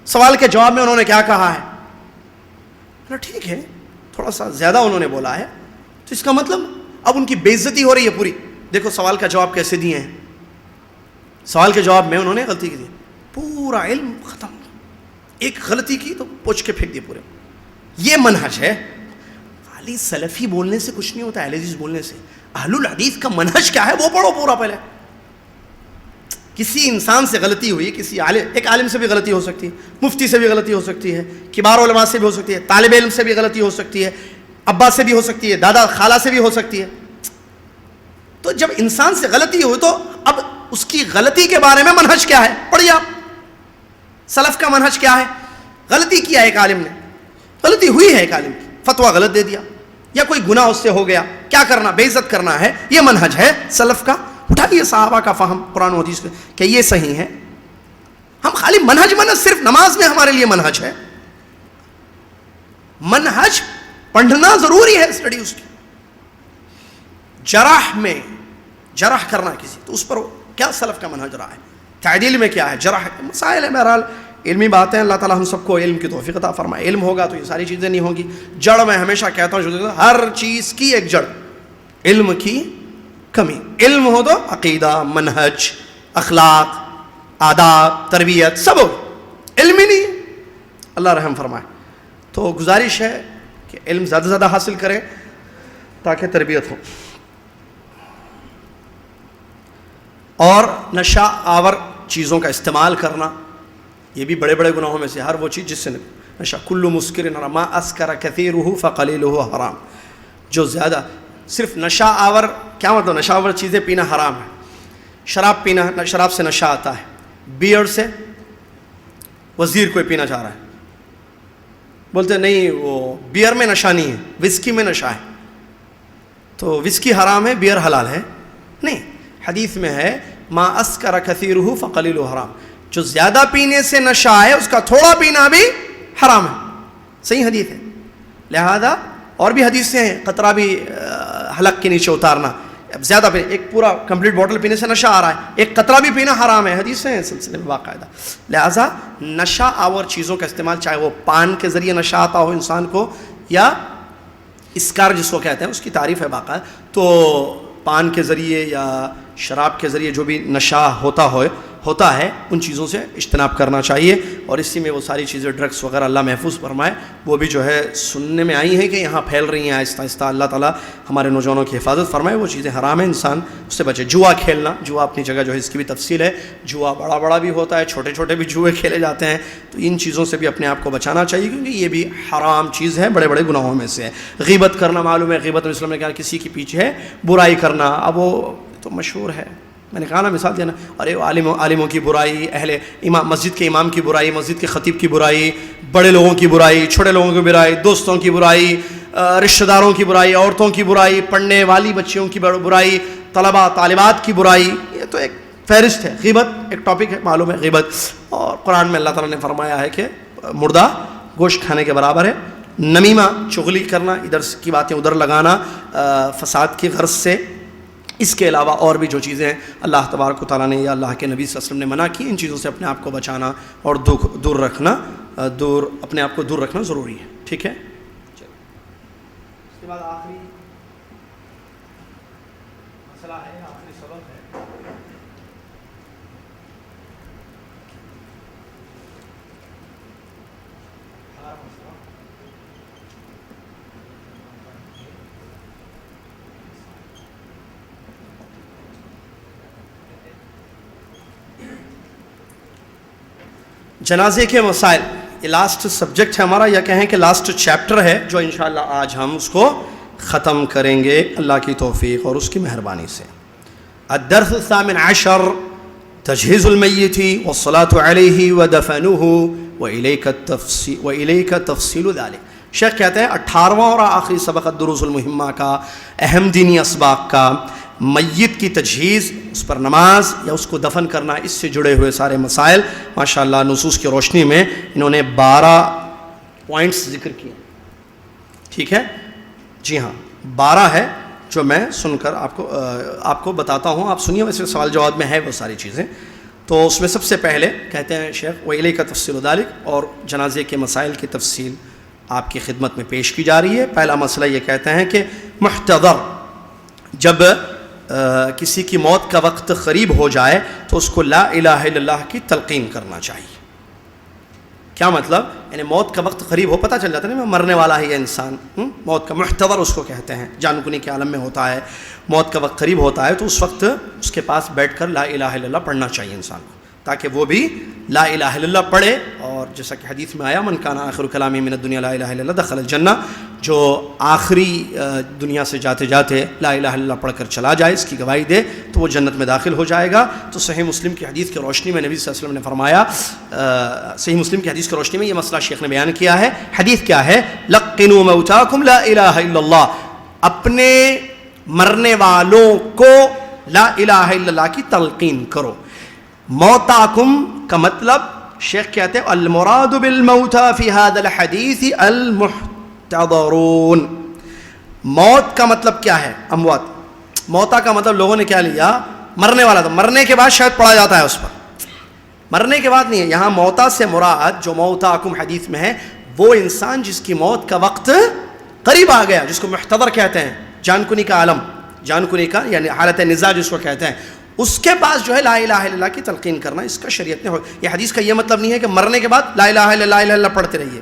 سوال کے جواب میں انہوں نے کیا کہا ہے. ٹھیک ہے، تھوڑا سا زیادہ انہوں نے بولا ہے، تو اس کا مطلب اب ان کی بے عزتی ہو رہی ہے پوری. دیکھو سوال کا جواب کیسے دیے ہیں. سوال کے جواب میں انہوں نے غلطی کی دی، پورا علم ختم. ایک غلطی کی تو پوچھ کے پھینک دیے پورے. یہ منہج ہے. خالی سلفی بولنے سے کچھ نہیں ہوتا، اہل حدیث بولنے سے. اہل الحدیث کا منہج کیا ہے وہ پڑھو پورا پہلے. کسی انسان سے غلطی ہوئی، کسی عالم، ایک عالم سے بھی غلطی ہو سکتی ہے، مفتی سے بھی غلطی ہو سکتی ہے، کبار علماء سے بھی ہو سکتی ہے، طالب علم سے بھی غلطی ہو سکتی ہے، ابا سے بھی ہو سکتی ہے، دادا خالہ سے بھی ہو سکتی ہے. تو جب انسان سے غلطی ہوئی تو اب اس کی غلطی کے بارے میں منہج کیا ہے پڑھیے آپ. سلف کا منہج کیا ہے؟ غلطی کیا ہے ایک عالم نے، غلطی ہوئی ہے ایک عالم کی، فتویٰ غلط دے دیا یا کوئی گناہ اس سے ہو گیا، کیا کرنا؟ بے عزت کرنا ہے. یہ منہج ہے سلف کا. اٹھائیے صحابہ کا فہم قرآن و حدیث میں کہ یہ صحیح ہے. ہم خالی منہج صرف نماز میں ہمارے لیے منہج ہے. منہج پڑھنا ضروری ہے، اسٹڈی اس کی. جرح میں جرح کرنا کسی، تو اس پر کیا سلف کا منہج رہا ہے؟ تعدیل میں کیا ہے؟ جرح مسائل ہے. بہرحال علمی باتیں، اللہ تعالیٰ ہم سب کو علم کی توفیق عطا فرمائے. علم ہوگا تو یہ ساری چیزیں نہیں ہوں گی. جڑ میں ہمیشہ کہتا ہوں ہر چیز کی ایک جڑ علم کی کمی. علم ہو تو عقیدہ, منہج, اخلاق, آداب, تربیت سب ہو. علم ہی نہیں ہے, اللہ رحم فرمائے. تو گزارش ہے کہ علم زیادہ سے زیادہ حاصل کریں تاکہ تربیت ہو. اور نشہ آور چیزوں کا استعمال کرنا یہ بھی بڑے بڑے گناہوں میں سے. ہر وہ چیز جس سے نشہ, کل مسکر ما اسکر کثیرہ فقلیلہ حرام. جو زیادہ صرف نشہ آور, کیا مطلب نشہ آور چیزیں پینا حرام ہے. شراب پینا, شراب سے نشہ آتا ہے. بیئر سے وزیر کوئی پینا چاہ رہا ہے, بولتے نہیں وہ بیئر میں نشہ نہیں ہے, وسکی میں نشہ ہے, تو وسکی حرام ہے, بیئر حلال ہے. نہیں, حدیث میں ہے ما اسکر کثیرہ فقلیلہ حرام. جو زیادہ پینے سے نشہ ہے اس کا تھوڑا پینا بھی حرام ہے. صحیح حدیث ہے. لہذا اور بھی حدیثیں ہیں, قطرہ بھی حلق کے نیچے اتارنا. اب زیادہ پینے, ایک پورا کمپلیٹ بوٹل پینے سے نشہ آ رہا ہے, ایک قطرہ بھی پینا حرام ہے. حدیثیں ہیں سلسلے میں باقاعدہ. لہذا نشہ آور چیزوں کا استعمال, چاہے وہ پان کے ذریعے نشہ آتا ہو انسان کو یا اسکار جس کو کہتے ہیں, اس کی تعریف ہے باقاعدہ. تو پان کے ذریعے یا شراب کے ذریعے جو بھی نشہ ہوتا ہے ان چیزوں سے اجتناب کرنا چاہیے. اور اسی میں وہ ساری چیزیں ڈرگس وغیرہ اللہ محفوظ فرمائے, وہ بھی جو ہے سننے میں آئی ہیں کہ یہاں پھیل رہی ہیں آہستہ آہستہ. اللہ تعالیٰ ہمارے نوجوانوں کی حفاظت فرمائے. وہ چیزیں حرام ہیں, انسان اس سے بچے. جوا کھیلنا, جوا اپنی جگہ جو ہے اس کی بھی تفصیل ہے. جوا بڑا بڑا بھی ہوتا ہے, چھوٹے چھوٹے بھی جوئے کھیلے جاتے ہیں. تو ان چیزوں سے بھی اپنے آپ کو بچانا چاہیے کیونکہ یہ بھی حرام چیز ہے, بڑے بڑے گناہوں میں سے ہے. غیبت کرنا, معلوم ہے غیبت اسلام نے کہا کسی کے پیچھے برائی کرنا. اب وہ تو مشہور ہے, میں نے کہا نا مثال دینا, ارے عالموں کی برائی, اہل امام, مسجد کے امام کی برائی, مسجد کے خطیب کی برائی, بڑے لوگوں کی برائی, چھوٹے لوگوں کی برائی, دوستوں کی برائی, رشتہ داروں کی برائی, عورتوں کی برائی, پڑھنے والی بچیوں کی برائی, طلباء طالبات کی برائی. یہ تو ایک فہرست ہے. غیبت ایک ٹاپک ہے, معلوم ہے غیبت. اور قرآن میں اللہ تعالیٰ نے فرمایا ہے کہ مردہ گوشت کھانے کے برابر ہے. نمیمہ, چغلی کرنا, ادھر کی باتیں ادھر لگانا فساد کی غرض سے. اس کے علاوہ اور بھی جو چیزیں ہیں اللہ تبارک و تعالیٰ نے یا اللہ کے نبی صلی اللہ علیہ وسلم نے منع کی, ان چیزوں سے اپنے آپ کو بچانا اور دور رکھنا, اپنے آپ کو دور رکھنا ضروری ہے. ٹھیک ہے. اس کے بعد آخری مسئلہ ہے, آخری سبق ہے. جنازے کے مسائل, یہ لاسٹ سبجیکٹ ہے ہمارا, یا کہیں کہ لاسٹ چیپٹر ہے جو انشاءاللہ آج ہم اس کو ختم کریں گے اللہ کی توفیق اور اس کی مہربانی سے. الدرس الثامن عشر تجهيز الميت والصلاة عليه ودفنه وإليك تفصيل ذلك. شیخ کہتے ہیں 18واں اور آخری سبق الدروس المہمہ کا, اہم دینی اسباق کا, میت کی تجہیز, اس پر نماز یا اس کو دفن کرنا, اس سے جڑے ہوئے سارے مسائل. ماشاءاللہ نصوص کی روشنی میں انہوں نے 12 پوائنٹس ذکر کیے. ٹھیک ہے جی ہاں, 12 ہے جو میں سن کر آپ کو بتاتا ہوں. آپ سنیے, ویسے سوال جواب میں ہے وہ ساری چیزیں. تو اس میں سب سے پہلے کہتے ہیں شیخ وَإِلَيْكَ تَفْصِيلُ ذَلِكَ, اور جنازے کے مسائل کی تفصیل آپ کی خدمت میں پیش کی جا رہی ہے. پہلا مسئلہ یہ کہتے ہیں کہ محتضر, جب کسی کی موت کا وقت قریب ہو جائے تو اس کو لا الہ الا اللہ کی تلقین کرنا چاہیے. کیا مطلب؟ یعنی موت کا وقت قریب ہو, پتہ چل جاتا ہے نا مرنے والا ہے یہ انسان, موت کا محتضر اس کو کہتے ہیں, جان کنی کے عالم میں ہوتا ہے, موت کا وقت قریب ہوتا ہے تو اس وقت اس کے پاس بیٹھ کر لا الہ الا اللہ پڑھنا چاہیے انسان کو, تاکہ وہ بھی لا الہ الا اللہ پڑھے. اور جیسا کہ حدیث میں آیا من کان آخر کلامی من الدنیا لا الہ الا اللہ دخل الجنہ, جو آخری دنیا سے جاتے جاتے لا الہ الا اللہ پڑھ کر چلا جائے, اس کی گواہی دے, تو وہ جنت میں داخل ہو جائے گا. تو صحیح مسلم کی حدیث کی روشنی میں نبی صلی اللہ علیہ وسلم نے فرمایا, صحیح مسلم کی حدیث کی روشنی میں یہ مسئلہ شیخ نے بیان کیا ہے. حدیث کیا ہے؟ لقنوا موتاکم لا الہ الا اللہ, اپنے مرنے والوں کو لا الہ الا اللہ کی تلقین کرو. موتاکم کا مطلب شیخ کہتے ہیں المراد بالموتى فی هذا الحدیث المحتضرون. موت کا مطلب کیا ہے؟ اموات. موتا کا مطلب لوگوں نے کیا لیا؟ مرنے والا, تو مرنے کے بعد شاید پڑھا جاتا ہے اس پر, مرنے کے بعد نہیں ہے. یہاں موتا سے مراد جو موتاکم حدیث میں ہے وہ انسان جس کی موت کا وقت قریب آ گیا, جس کو محتضر کہتے ہیں, جان کنی کا عالم. جان کنی کا یعنی حالت نزاع جس کو کہتے ہیں، اس کے پاس جو ہے لا الہ الا اللہ کی تلقین کرنا، اس کا شریعت نے یہ حدیث کا یہ مطلب نہیں ہے کہ مرنے کے بعد لا الہ الا اللہ پڑھتے رہیے،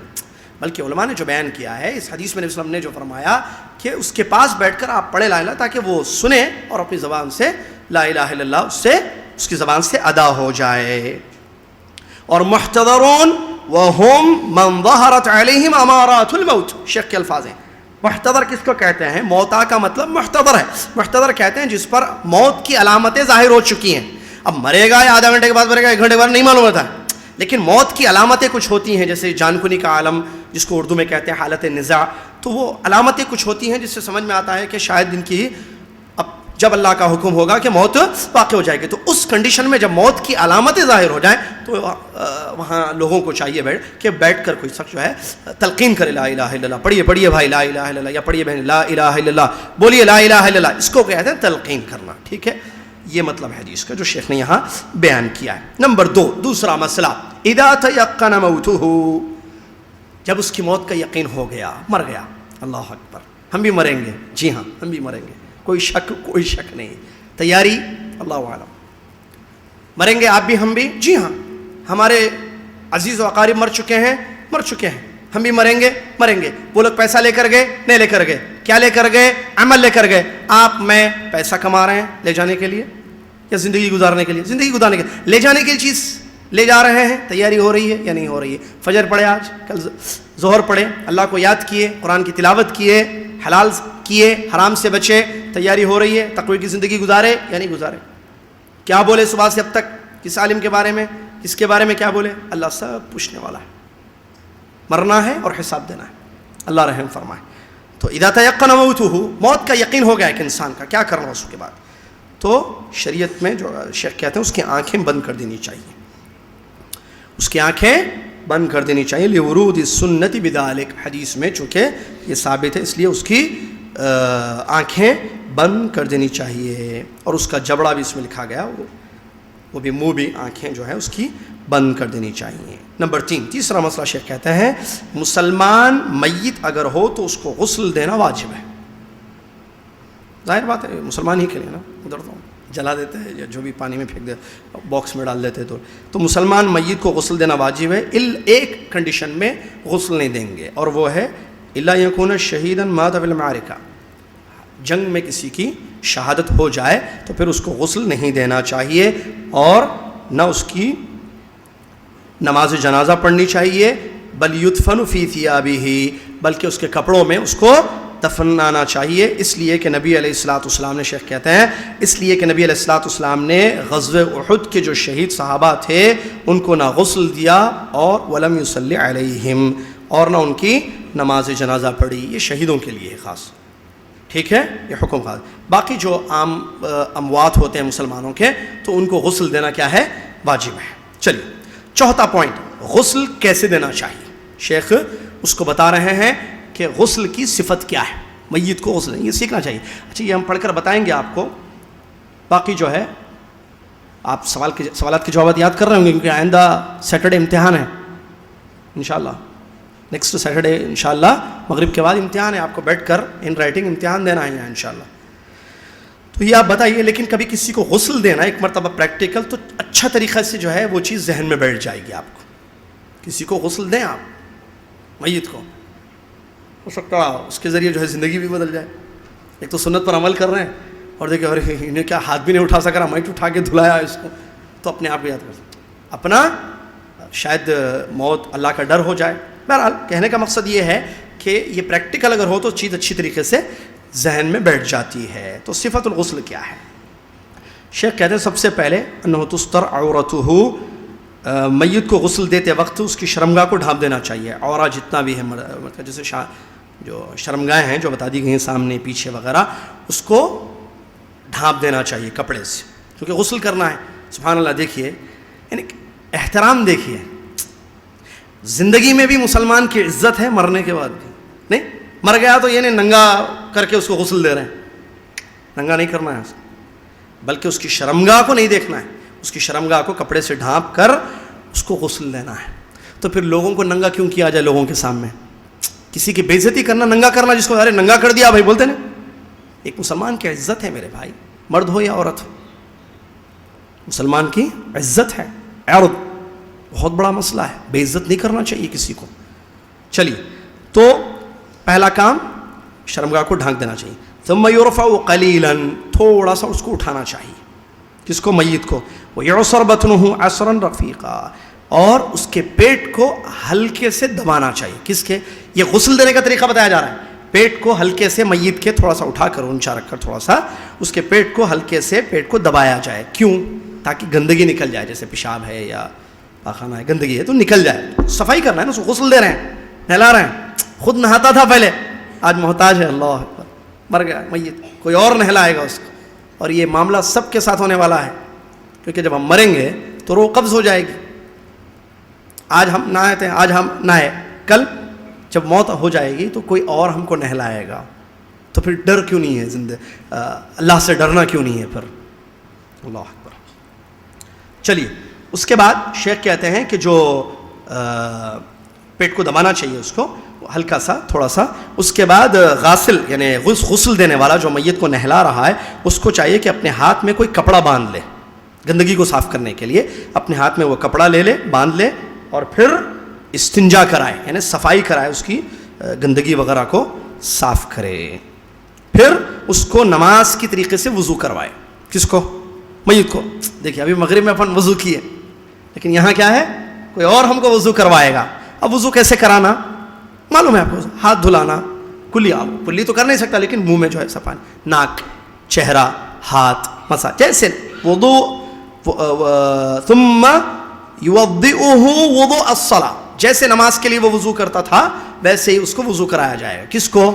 بلکہ علماء نے جو بیان کیا ہے اس حدیث میں نبی صلی اللہ علیہ وسلم نے جو فرمایا کہ اس کے پاس بیٹھ کر آپ پڑھے لا الہ تاکہ وہ سنے اور اپنی زبان سے لا الہ الا اللہ اس کی زبان سے ادا ہو جائے. اور محتضرون وهم من ظهرت عليهم امارات الموت، شیخ کے الفاظ ہیں. محتضر کس کو کہتے ہیں؟ موتا کا مطلب محتضر ہے. محتضر کہتے ہیں جس پر موت کی علامتیں ظاہر ہو چکی ہیں. اب مرے گا یا آدھا گھنٹے کے بعد مرے گا 1 گھنٹے کے بعد نہیں معلوم ہوتا، لیکن موت کی علامتیں کچھ ہوتی ہیں، جیسے جان کنی کا عالم جس کو اردو میں کہتے ہیں حالت نزاع، تو وہ علامتیں کچھ ہوتی ہیں جس سے سمجھ میں آتا ہے کہ شاید ان کی اب جب اللہ کا حکم ہوگا کہ موت واقع ہو جائے گی، تو اس کنڈیشن میں جب موت کی علامتیں ظاہر ہو جائیں تو وہاں لوگوں کو چاہیے بیٹھ کر کوئی شخص جو ہے تلقین کرے لا الہ الا اللہ، پڑھیے بھائی لا الہ الا اللہ، یا پڑھیے بہن لا الہ الا اللہ، بولیے لا الہ الا اللہ، اس کو کہتے ہیں تلقین کرنا. ٹھیک ہے، یہ مطلب ہے حدیث کا جو شیخ نے یہاں بیان کیا ہے. نمبر 2، دوسرا مسئلہ، اذا تیقن موتہ، جب اس کی موت کا یقین ہو گیا، مر گیا. اللہ اکبر، ہم بھی مریں گے، جی ہاں ہم بھی مریں گے، کوئی شک نہیں. تیاری اللہ عالم، مریں گے آپ بھی ہم بھی، جی ہاں ہمارے عزیز و اقارب مر چکے ہیں، ہم بھی مریں گے. وہ لوگ پیسہ لے کر گئے، نہیں لے کر گئے، کیا لے کر گئے؟ عمل لے کر گئے. آپ میں پیسہ کما رہے ہیں لے جانے کے لیے یا زندگی گزارنے کے لیے؟ زندگی گزارنے کے لیے. لے جانے کی چیز لے جا رہے ہیں، تیاری ہو رہی ہے یا نہیں ہو رہی ہے؟ فجر پڑھے، آج کل ظہر پڑھے، اللہ کو یاد کیے، قرآن کی تلاوت کیے، حلال کیے، حرام سے بچے، تیاری ہو رہی ہے، تقوی کی زندگی گزارے یا نہیں گزارے؟ کیا بولے صبح سے اب تک؟ کس عالم کے بارے میں، کس کے بارے میں کیا بولے؟ اللہ سب پوچھنے والا ہے. مرنا ہے اور حساب دینا ہے، اللہ رحم فرمائے. تو اذا تیقن موتہ، موت کا یقین ہو گیا ایک انسان کا، کیا کرنا اس کے بعد؟ تو شریعت میں جو شیخ کہتے ہیں اس کی آنکھیں بند کر دینی چاہیے، اس کی آنکھیں بند کر دینی چاہیے. لورود السنت بذالک، حدیث میں چونکہ یہ ثابت ہے اس لیے اس کی آنکھیں بند کر دینی چاہیے. اور اس کا جبڑا بھی اس میں لکھا گیا، وہ بھی منہ بھی، آنکھیں جو ہے اس کی بند کر دینی چاہیے. نمبر 3، تیسرا مسئلہ شیخ کہتے ہیں مسلمان میت اگر ہو تو اس کو غسل دینا واجب ہے. ظاہر بات ہے مسلمان ہی کے لیے نا، ادھر تو جلا دیتے ہیں یا جو بھی پانی میں پھینک دے، باکس میں ڈال دیتے، تو مسلمان میت کو غسل دینا واجب ہے. ایک کنڈیشن میں غسل نہیں دیں گے، اور وہ ہے الا یکون شہیدا مات فی المعرکہ، جنگ میں کسی کی شہادت ہو جائے تو پھر اس کو غسل نہیں دینا چاہیے، اور نہ اس کی نماز جنازہ پڑھنی چاہیے. بل یدفن فی ثیابہ، بلکہ اس کے کپڑوں میں اس کو دفنانا چاہیے. اس لیے کہ نبی علیہ الصلوۃ والسلام نے، شیخ کہتے ہیں اس لیے کہ نبی علیہ الصلوۃ والسلام نے غزوہ احد کے جو شہید صحابہ تھے ان کو نہ غسل دیا اور ولم یصلی علیہم، اور نہ ان کی نماز جنازہ پڑھی. یہ شہیدوں کے لیے خاص، ٹھیک ہے، یہ حکم خاص. باقی جو عام اموات ہوتے ہیں مسلمانوں کے تو ان کو غسل دینا کیا ہے؟ واجب ہے. چلیے چوتھا پوائنٹ، غسل کیسے دینا چاہیے. شیخ اس کو بتا رہے ہیں کہ غسل کی صفت کیا ہے، میت کو غسل یہ سیکھنا چاہیے. اچھا یہ ہم پڑھ کر بتائیں گے آپ کو. باقی جو ہے آپ سوالات کے جوابات یاد کر رہے ہوں گے، کیونکہ آئندہ سیٹرڈے امتحان ہے انشاءاللہ، نیکسٹ سیٹرڈے انشاءاللہ مغرب کے بعد امتحان ہے، آپ کو بیٹھ کر ان رائٹنگ امتحان دینا ہے یہاں انشاءاللہ. تو یہ آپ بتائیے. لیکن کبھی کسی کو غسل دینا ایک مرتبہ پریکٹیکل، تو اچھا طریقہ سے جو ہے وہ چیز ذہن میں بیٹھ جائے گی. آپ کو کسی کو غسل دیں، آپ میت کو، ہو سکتا ہے اس کے ذریعے جو ہے زندگی بھی بدل جائے. ایک تو سنت پر عمل کر رہے ہیں اور دیکھیں ارے انہیں کیا ہاتھ بھی نہیں اٹھا سکا، میٹ اٹھا کے دھلایا اس کو، تو اپنے آپ کو یاد کر سکتے اپنا، شاید موت اللہ کا ڈر ہو جائے. بہرحال کہنے کا مقصد یہ ہے کہ یہ پریکٹیکل اگر ہو تو چیز اچھی طریقے سے ذہن میں بیٹھ جاتی ہے. تو صفت الغسل کیا ہے؟ شیخ کہتے ہیں سب سے پہلے انہ تستر عورتہ، میت کو غسل دیتے وقت اس کی شرمگاہ کو ڈھانپ دینا چاہیے. عورہ جتنا بھی ہے، مطلب جیسے جو شرمگاہیں ہیں جو بتا دی گئی ہیں سامنے پیچھے وغیرہ، اس کو ڈھانپ دینا چاہیے کپڑے سے، کیونکہ غسل کرنا ہے. سبحان اللہ. دیکھیے یعنی احترام، دیکھیے زندگی میں بھی مسلمان کی عزت ہے، مرنے کے بعد بھی نہیں. مر گیا تو یہ نہیں ننگا کر کے اس کو غسل دے رہے ہیں، ننگا نہیں کرنا ہے، بلکہ اس کی شرمگاہ کو نہیں دیکھنا ہے، اس کی شرمگاہ کو کپڑے سے ڈھانپ کر اس کو غسل دینا ہے. تو پھر لوگوں کو ننگا کیوں کیا جائے؟ لوگوں کے سامنے کسی کی بے عزتی کرنا، ننگا کرنا، جس کو ارے ننگا کر دیا بھائی بولتے نا، ایک مسلمان کی عزت ہے میرے بھائی، مرد ہو یا عورت ہو، مسلمان کی عزت ہے. عرض بہت بڑا مسئلہ ہے، بے عزت نہیں کرنا چاہیے کسی کو. چلیے، تو پہلا کام شرمگاہ کو ڈھانک دینا چاہیے. ثم یرفع قلیلا، تھوڑا سا اس کو اٹھانا چاہیے. کس کو؟ میت کو. ویعصر بطنہ عصرا رفیقا، اور اس کے پیٹ کو ہلکے سے دبانا چاہیے. کس کے؟ یہ غسل دینے کا طریقہ بتایا جا رہا ہے. پیٹ کو ہلکے سے میت کے تھوڑا سا اٹھا کر اونچا رکھ کر تھوڑا سا اس کے پیٹ کو ہلکے سے پیٹ کو دبایا جائے. کیوں؟ تاکہ گندگی نکل جائے، جیسے پیشاب ہے یا پاخانہ ہے، گندگی ہے تو نکل جائے. صفائی کرنا ہے نا، اس کو غسل دے رہے ہیں، نہلا رہے ہیں. خود نہاتا تھا پہلے، آج محتاج ہے. اللہ اکبر، مر گیا میت، کوئی اور نہلائے گا اس کو. اور یہ معاملہ سب کے ساتھ ہونے والا ہے، کیونکہ جب ہم مریں گے تو روح قبض ہو جائے گی. آج ہم نہاتے ہیں، آج ہم نہائے، کل جب موت ہو جائے گی تو کوئی اور ہم کو نہلائے گا. تو پھر ڈر کیوں نہیں ہے؟ اللہ سے ڈرنا کیوں نہیں ہے پھر؟ اللہ اکبر. چلیے، اس کے بعد شیخ کہتے ہیں کہ جو پیٹ کو دبانا چاہیے اس کو ہلکا سا تھوڑا سا. اس کے بعد غاسل یعنی غسل دینے والا جو میت کو نہلا رہا ہے اس کو چاہیے کہ اپنے ہاتھ میں کوئی کپڑا باندھ لے، گندگی کو صاف کرنے کے لیے اپنے ہاتھ میں وہ کپڑا لے لے، باندھ لے، اور پھر استنجا کرائے، یعنی صفائی کرائے، اس کی گندگی وغیرہ کو صاف کرے. پھر اس کو نماز کی طریقے سے وضو کروائے. کس کو؟ میت کو. دیکھیے ابھی مغرب میں اپن وضو کیے، لیکن یہاں کیا ہے؟ کوئی اور ہم کو وضو کروائے گا. اب وضو کیسے کرانا معلوم ہے آپ کو؟ ہاتھ دھلانا، کلی تو کر نہیں سکتا، لیکن منہ میں جو ہے صفائی، ناک، چہرہ، ہاتھ مسا، جیسے وضو. ثم یوضئہ وضوء الصلاۃ، جیسے نماز کے لیے وہ وضو کرتا تھا ویسے ہی اس کو وضو کرایا جائے گا. کس کو؟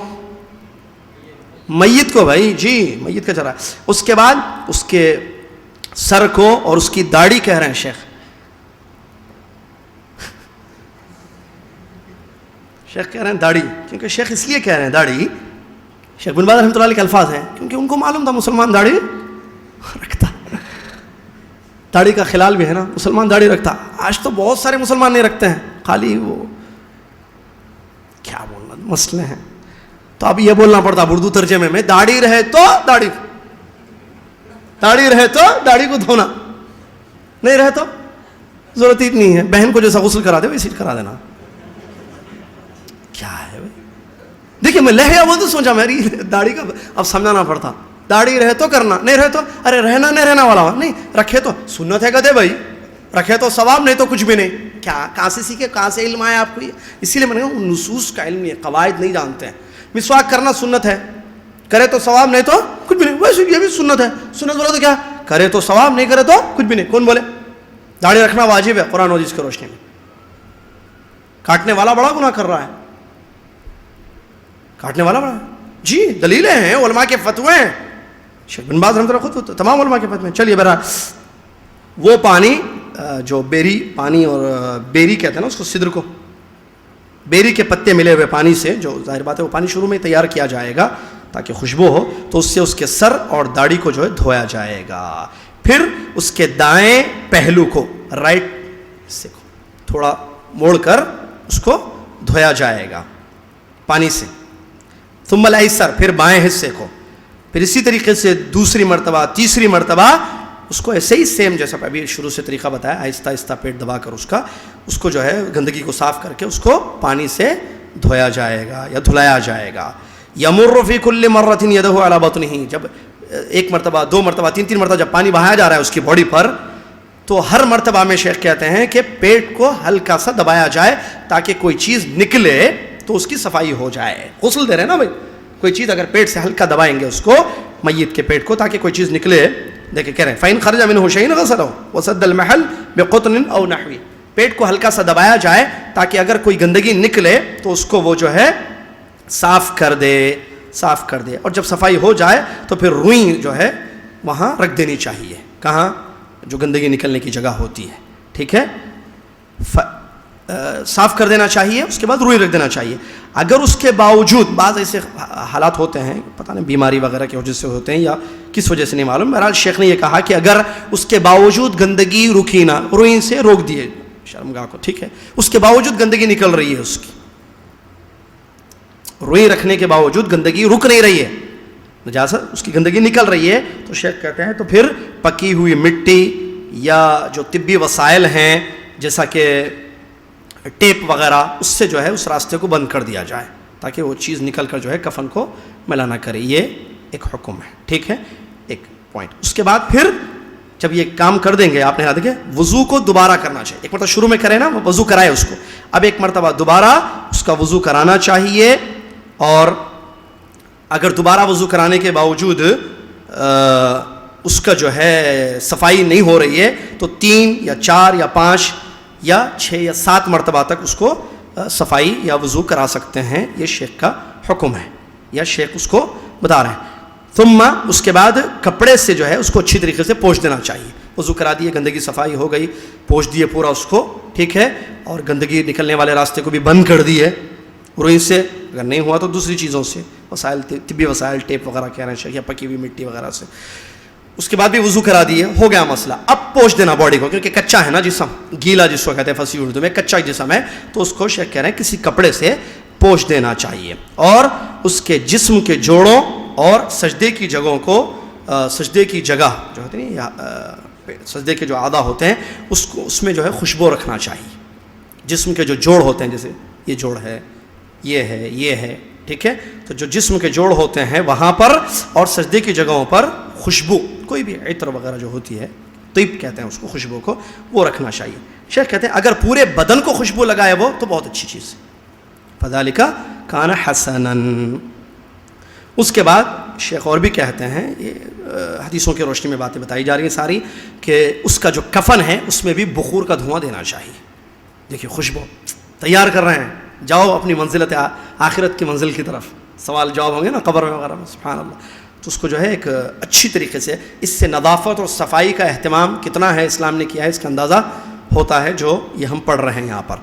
میت کو. بھائی جی، میت کا چرا. اس کے بعد اس کے سر کو اور اس کی داڑھی کہہ رہے ہیں شیخ کہہ رہے ہیں داڑھی، کیونکہ شیخ اس لیے کہہ رہے ہیں داڑھی، شیخ بن باز رحمۃ اللہ علیہ کے الفاظ ہیں، کیونکہ ان کو معلوم تھا مسلمان داڑھی رکھتا. داڑھی کا خلال بھی ہے نا، مسلمان داڑھی رکھتا. آج تو بہت سارے مسلمان نہیں رکھتے ہیں، خالی وہ کیا بولنا مسئلے ہیں. تو اب یہ بولنا پڑتا اردو ترجمے میں، داڑھی رہے تو داڑھی داڑھی کو دھونا، نہیں رہے تو ضرورت ہی نہیں ہے. بہن کو جیسا غسل کرا دے ویسے کرا دینا. کیا ہے بھائی؟ دیکھیے میں لہجہ وہ تو سوچا میری داڑھی کا اب سمجھانا پڑتا. داڑھی رہے تو کرنا، نہیں رہے تو ارے رہنا نہیں رہنا والا نہیں رکھے تو سنت ہے کہتے بھائی، رکھے تو ثواب، نہیں تو کچھ بھی نہیں. کیا کہاں سے سیکھے، کہاں سے علم آیا آپ کو؟ اسی لیے میں نے کہا نصوص کا علم نہیں، قواعد نہیں جانتے ہیں. مسواک کرنا سنت ہے، کرے تو ثواب، نہیں تو کچھ بھی نہیں. ویسے یہ بھی سنت ہے، سنت بولے تو کیا، کرے تو ثواب، نہیں کرے تو کچھ بھی نہیں. کون بولے داڑھی رکھنا واجب ہے؟ قرآن و حدیث کی روشنی میں. کاٹنے والا بڑا گناہ کر رہا ہے، کاٹنے والا بڑا. جی دلیلیں ہیں، علماء کے فتوے ہیں، شیخ بن باز رحمۃ اللہ خود تمام علماء کے فتوے. چلیے برا وہ پانی جو بیری پانی اور بیری کہتے ہیں نا اس کو، سدر کو، بیری کے پتے ملے ہوئے پانی سے، جو ظاہر بات ہے وہ پانی شروع میں تیار کیا جائے گا تاکہ خوشبو ہو، تو اس سے اس کے سر اور داڑھی کو جو ہے دھویا جائے گا. پھر اس کے دائیں پہلو کو، رائٹ حصے کو تھوڑا موڑ کر اس کو دھویا جائے گا پانی سے. ثم الایسر، پھر بائیں حصے کو، پھر اسی طریقے سے دوسری مرتبہ، تیسری مرتبہ اس کو ایسے ہی سیم جیسا ابھی شروع سے طریقہ بتایا، آہستہ آہستہ پیٹ دبا کر اس کو جو ہے گندگی کو صاف کر کے اس کو پانی سے دھویا جائے گا یا دھلایا جائے گا. یمر فی کل مرۃ یدہ علی بطنہ، جب ایک مرتبہ، دو مرتبہ، تین مرتبہ جب پانی بہایا جا رہا ہے اس کی باڈی پر، تو ہر مرتبہ میں شیخ کہتے ہیں کہ پیٹ کو ہلکا سا دبایا جائے تاکہ کوئی چیز نکلے تو اس کی صفائی ہو جائے. غسل دے رہے ہیں نا بھائی، کوئی چیز اگر پیٹ سے ہلکا دبائیں گے اس کو، میت کے پیٹ کو، تاکہ کوئی چیز نکلے. دیکھیں کہہ رہے ہیں فَإِنْ خَرَجَ مِنْهُ شَيْءٌ غَسَلَهُ وَسَدَّ الْمَحَلَّ بِقُطْنٍ أَوْ نَحْوِهِ. پیٹ کو ہلکا سا دبایا جائے تاکہ اگر کوئی گندگی نکلے تو اس کو وہ جو ہے صاف کر دے. اور جب صفائی ہو جائے تو پھر روئی جو ہے وہاں رکھ دینی چاہیے. کہاں؟ جو گندگی نکلنے کی جگہ ہوتی ہے. ٹھیک ہے، صاف کر دینا چاہیے. اس کے بعد روئی رکھ دینا چاہیے. اگر اس کے باوجود بعض ایسے حالات ہوتے ہیں، پتہ نہیں بیماری وغیرہ کی وجہ سے ہوتے ہیں یا کس وجہ سے نہیں معلوم، بہرحال شیخ نے یہ کہا کہ اگر اس کے باوجود گندگی رکی نہ، روئی سے روک دیے شرمگاہ کو، ٹھیک ہے، اس کے باوجود گندگی نکل رہی ہے، اس کی روئی رکھنے کے باوجود گندگی رک نہیں رہی ہے، نجاست اس کی گندگی نکل رہی ہے تو شیخ کہتے ہیں تو پھر پکی ہوئی مٹی یا جو طبی وسائل ہیں جیسا کہ ٹیپ وغیرہ، اس سے جو ہے اس راستے کو بند کر دیا جائے تاکہ وہ چیز نکل کر جو ہے کفن کو میلا نہ کرے. یہ ایک حکم ہے. ٹھیک ہے، ایک پوائنٹ. اس کے بعد پھر جب یہ کام کر دیں گے آپ نے دیکھے وضو کو دوبارہ کرنا چاہیے. ایک مرتبہ شروع میں کرے نا وہ وضو کرائے اس کو، اب ایک مرتبہ دوبارہ اس کا وضو کرانا چاہیے. اور اگر دوبارہ وضو کرانے کے باوجود اس کا جو ہے صفائی نہیں ہو رہی ہے تو 3 یا 4 یا 5 یا 6 یا 7 مرتبہ تک اس کو صفائی یا وضو کرا سکتے ہیں. یہ شیخ کا حکم ہے یا شیخ اس کو بتا رہے ہیں. ثم اس کے بعد کپڑے سے جو ہے اس کو اچھی طریقے سے پوچھ دینا چاہیے. وضو کرا دیے، گندگی صفائی ہو گئی، پوچھ دیے پورا اس کو. ٹھیک ہے، اور گندگی نکلنے والے راستے کو بھی بند کر دیے روئی سے، اگر نہیں ہوا تو دوسری چیزوں سے، وسائل طبی وسائل ٹیپ وغیرہ کہنا چاہیے، پکی ہوئی مٹی وغیرہ سے. اس کے بعد بھی وضو کرا دیے، ہو گیا مسئلہ. اب پوچھ دینا باڈی کو، کیونکہ کچا ہے نا جسم، گیلا جس کو کہتے ہیں فصیح اردو میں، کچا جسم ہے تو اس کو شیخ کہہ رہے ہیں کسی کپڑے سے پوچھ دینا چاہیے. اور اس کے جسم کے جوڑوں اور سجدے کی جگہوں کو، سجدے کی جگہ جو ہوتی ہے یا سجدے کے جو اعضاء ہوتے ہیں اس کو، اس میں جو ہے خوشبو رکھنا چاہیے. جسم کے جو جوڑ ہوتے ہیں، جیسے یہ جوڑ ہے، یہ ہے، یہ ہے، ٹھیک ہے، تو جو جسم کے جوڑ ہوتے ہیں وہاں پر اور سجدے کی جگہوں پر خوشبو، کوئی بھی عطر وغیرہ جو ہوتی ہے، طیب کہتے ہیں اس کو، خوشبو کو، وہ رکھنا چاہیے. شیخ کہتے ہیں اگر پورے بدن کو خوشبو لگائے وہ تو بہت اچھی چیز ہے. فذالک کان حسنا. اس کے بعد شیخ اور بھی کہتے ہیں، یہ حدیثوں کی روشنی میں باتیں بتائی جا رہی ہیں ساری، کہ اس کا جو کفن ہے اس میں بھی بخور کا دھواں دینا چاہیے. دیکھیے خوشبو تیار کر رہے ہیں، جاؤ اپنی منزلت آخرت کی منزل کی طرف، سوال جواب ہوں گے نا قبر میں وغیرہ میں، سبحان اللہ. تو اس کو جو ہے ایک اچھی طریقے سے، اس سے نظافت اور صفائی کا اہتمام کتنا ہے اسلام نے کیا ہے اس کا اندازہ ہوتا ہے جو یہ ہم پڑھ رہے ہیں یہاں پر.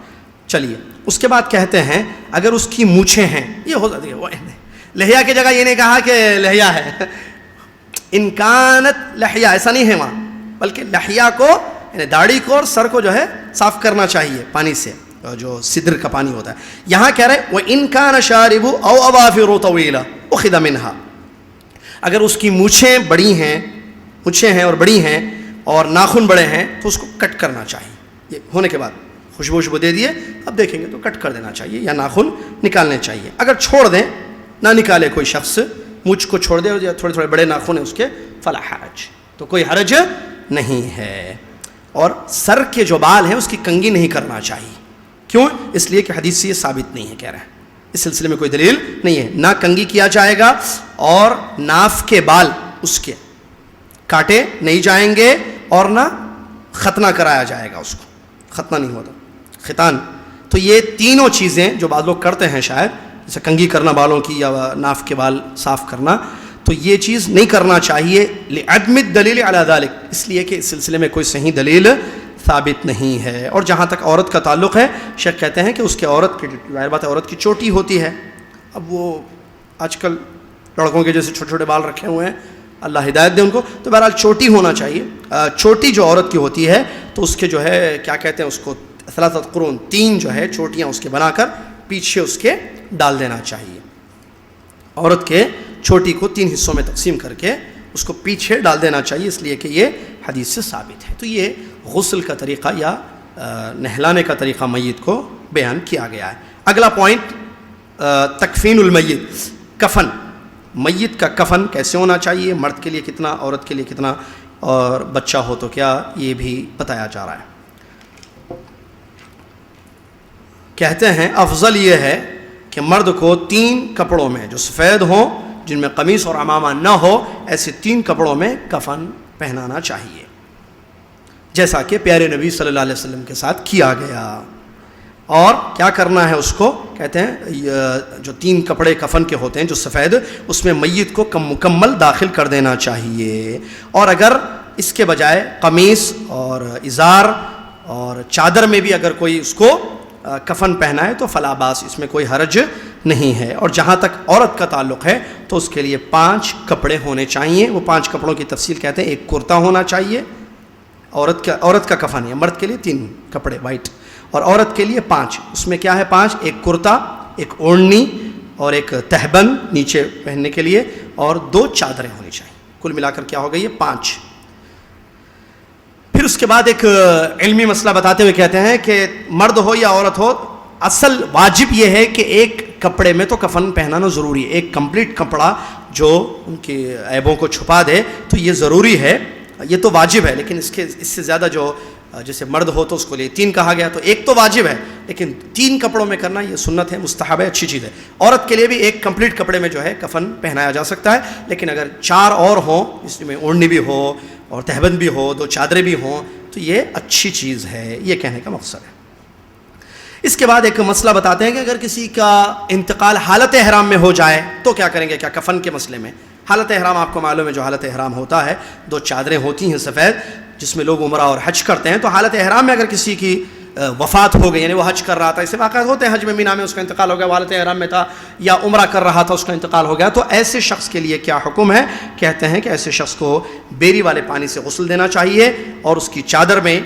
چلیے اس کے بعد کہتے ہیں اگر اس کی مونچھیں ہیں، یہ ہو جاتی ہے، وہ لحیہ کی جگہ یہ نہیں کہا کہ لحیہ ہے، انکانت لحیہ ایسا نہیں ہے وہاں، بلکہ لحیہ کو یعنی داڑھی کو اور سر کو جو ہے صاف کرنا چاہیے پانی سے، جو سدر کا پانی ہوتا ہے. یہاں کہہ رہے وَإِن كَانَ شَارِبُ أَوْ أَظَافِرُ طَوِيلَةٌ أُخِذَ مِنْهَا. اگر اس کی مونچھیں بڑی ہیں، مونچھیں ہیں اور بڑی ہیں اور ناخن بڑے ہیں تو اس کو کٹ کرنا چاہیے. یہ ہونے کے بعد خوشبو دے دیے، اب دیکھیں گے تو کٹ کر دینا چاہیے یا ناخن نکالنے چاہیے. اگر چھوڑ دیں، نہ نکالے کوئی شخص، مجھ کو چھوڑ دے یا تھوڑے بڑے ناخن ہیں اس کے، فلا حرج، تو کوئی حرج نہیں ہے. اور سر کے جو بال ہیں اس کی کنگھی نہیں کرنا چاہیے. کیوں؟ اس لیے کہ حدیث سے یہ ثابت نہیں ہے، کہہ رہے ہیں اس سلسلے میں کوئی دلیل نہیں ہے. نہ کنگھی کیا جائے گا اور ناف کے بال اس کے کاٹے نہیں جائیں گے اور نہ ختنہ کرایا جائے گا، اس کو ختنہ نہیں ہوتا، ختان. تو یہ تینوں چیزیں جو بعض لوگ کرتے ہیں شاید، جیسے کنگھی کرنا بالوں کی یا ناف کے بال صاف کرنا، تو یہ چیز نہیں کرنا چاہیے. لعدم الدلیل علی ذلک، اس لیے کہ اس سلسلے میں کوئی صحیح دلیل ثابت نہیں ہے. اور جہاں تک عورت کا تعلق ہے، شیخ کہتے ہیں کہ اس کے عورت کی، ظاہر بات ہے عورت کی چوٹی ہوتی ہے. اب وہ آج کل لڑکوں کے جیسے چھوٹے چھوٹے بال رکھے ہوئے ہیں، اللہ ہدایت دے ان کو، تو بہرحال چوٹی ہونا چاہیے. چوٹی جو عورت کی ہوتی ہے تو اس کے جو ہے کیا کہتے ہیں اس کو، ثلاثۃ قرون، 3 جو ہے چوٹیاں اس کے بنا کر پیچھے اس کے ڈال دینا چاہیے. عورت کے چوٹی کو 3 حصوں میں تقسیم کر کے اس کو پیچھے ڈال دینا چاہیے، اس لیے کہ یہ حدیث سے ثابت ہے. تو یہ غسل کا طریقہ یا نہلانے کا طریقہ میت کو بیان کیا گیا ہے. اگلا پوائنٹ تکفین المیت، کفن. میت کا کفن کیسے ہونا چاہیے، مرد کے لیے کتنا، عورت کے لیے کتنا، اور بچہ ہو تو کیا، یہ بھی بتایا جا رہا ہے. کہتے ہیں افضل یہ ہے کہ مرد کو 3 کپڑوں میں جو سفید ہوں، جن میں قمیص اور عمامہ نہ ہو، ایسے 3 کپڑوں میں کفن پہنانا چاہیے، جیسا کہ پیارے نبی صلی اللہ علیہ وسلم کے ساتھ کیا گیا. اور کیا کرنا ہے اس کو، کہتے ہیں جو 3 کپڑے کفن کے ہوتے ہیں جو سفید، اس میں میت کو مکمل داخل کر دینا چاہیے. اور اگر اس کے بجائے قمیص اور ازار اور چادر میں بھی اگر کوئی اس کو کفن پہنا ہے تو فلا باس، اس میں کوئی حرج نہیں ہے. اور جہاں تک عورت کا تعلق ہے تو اس کے لیے 5 کپڑے ہونے چاہیے. وہ 5 کپڑوں کی تفصیل کہتے ہیں. ایک کرتا ہونا چاہیے، عورت کا کفن ہے. مرد کے لیے 3 کپڑے وائٹ، اور عورت کے لیے 5. اس میں کیا ہے 5؟ ایک کرتا، ایک اوڑھنی اور ایک تہبند نیچے پہننے کے لیے، اور 2 چادریں ہونی چاہیے. کل ملا کر کیا ہو گئی؟ 5. پھر اس کے بعد ایک علمی مسئلہ بتاتے ہوئے کہتے ہیں کہ مرد ہو یا عورت ہو، اصل واجب یہ ہے کہ ایک کپڑے میں تو کفن پہنانا ضروری ہے. ایک کمپلیٹ کپڑا جو ان کے عیبوں کو چھپا دے تو یہ ضروری ہے، یہ تو واجب ہے. لیکن اس سے زیادہ جو جیسے مرد ہو تو اس کو لیے 3 کہا گیا، تو ایک تو واجب ہے، لیکن 3 کپڑوں میں کرنا یہ سنت ہے، مستحب ہے، اچھی چیز ہے. عورت کے لیے بھی ایک کمپلیٹ کپڑے میں جو ہے کفن پہنایا جا سکتا ہے، لیکن اگر 4 اور ہوں، اس میں اوڑھنی بھی ہو اور تہبند بھی ہو، 2 چادریں بھی ہوں، تو یہ اچھی چیز ہے، یہ کہنے کا مقصد ہے. اس کے بعد ایک مسئلہ بتاتے ہیں کہ اگر کسی کا انتقال حالت احرام میں ہو جائے تو کیا کریں گے. کیا کفن کے مسئلے میں حالت احرام آپ کو معلوم ہے، جو حالت احرام ہوتا ہے 2 چادریں ہوتی ہیں سفید، جس میں لوگ عمرہ اور حج کرتے ہیں. تو حالت احرام میں اگر کسی کی وفات ہو گئی، یعنی وہ حج کر رہا تھا، اسے واقعات ہوتے ہیں حج میں مینا میں اس کا انتقال ہو گیا، وہ حالت احرام میں تھا، یا عمرہ کر رہا تھا اس کا انتقال ہو گیا، تو ایسے شخص کے لیے کیا حکم ہے؟ کہتے ہیں کہ ایسے شخص کو بیری والے پانی سے غسل دینا چاہیے اور اس کی چادر میں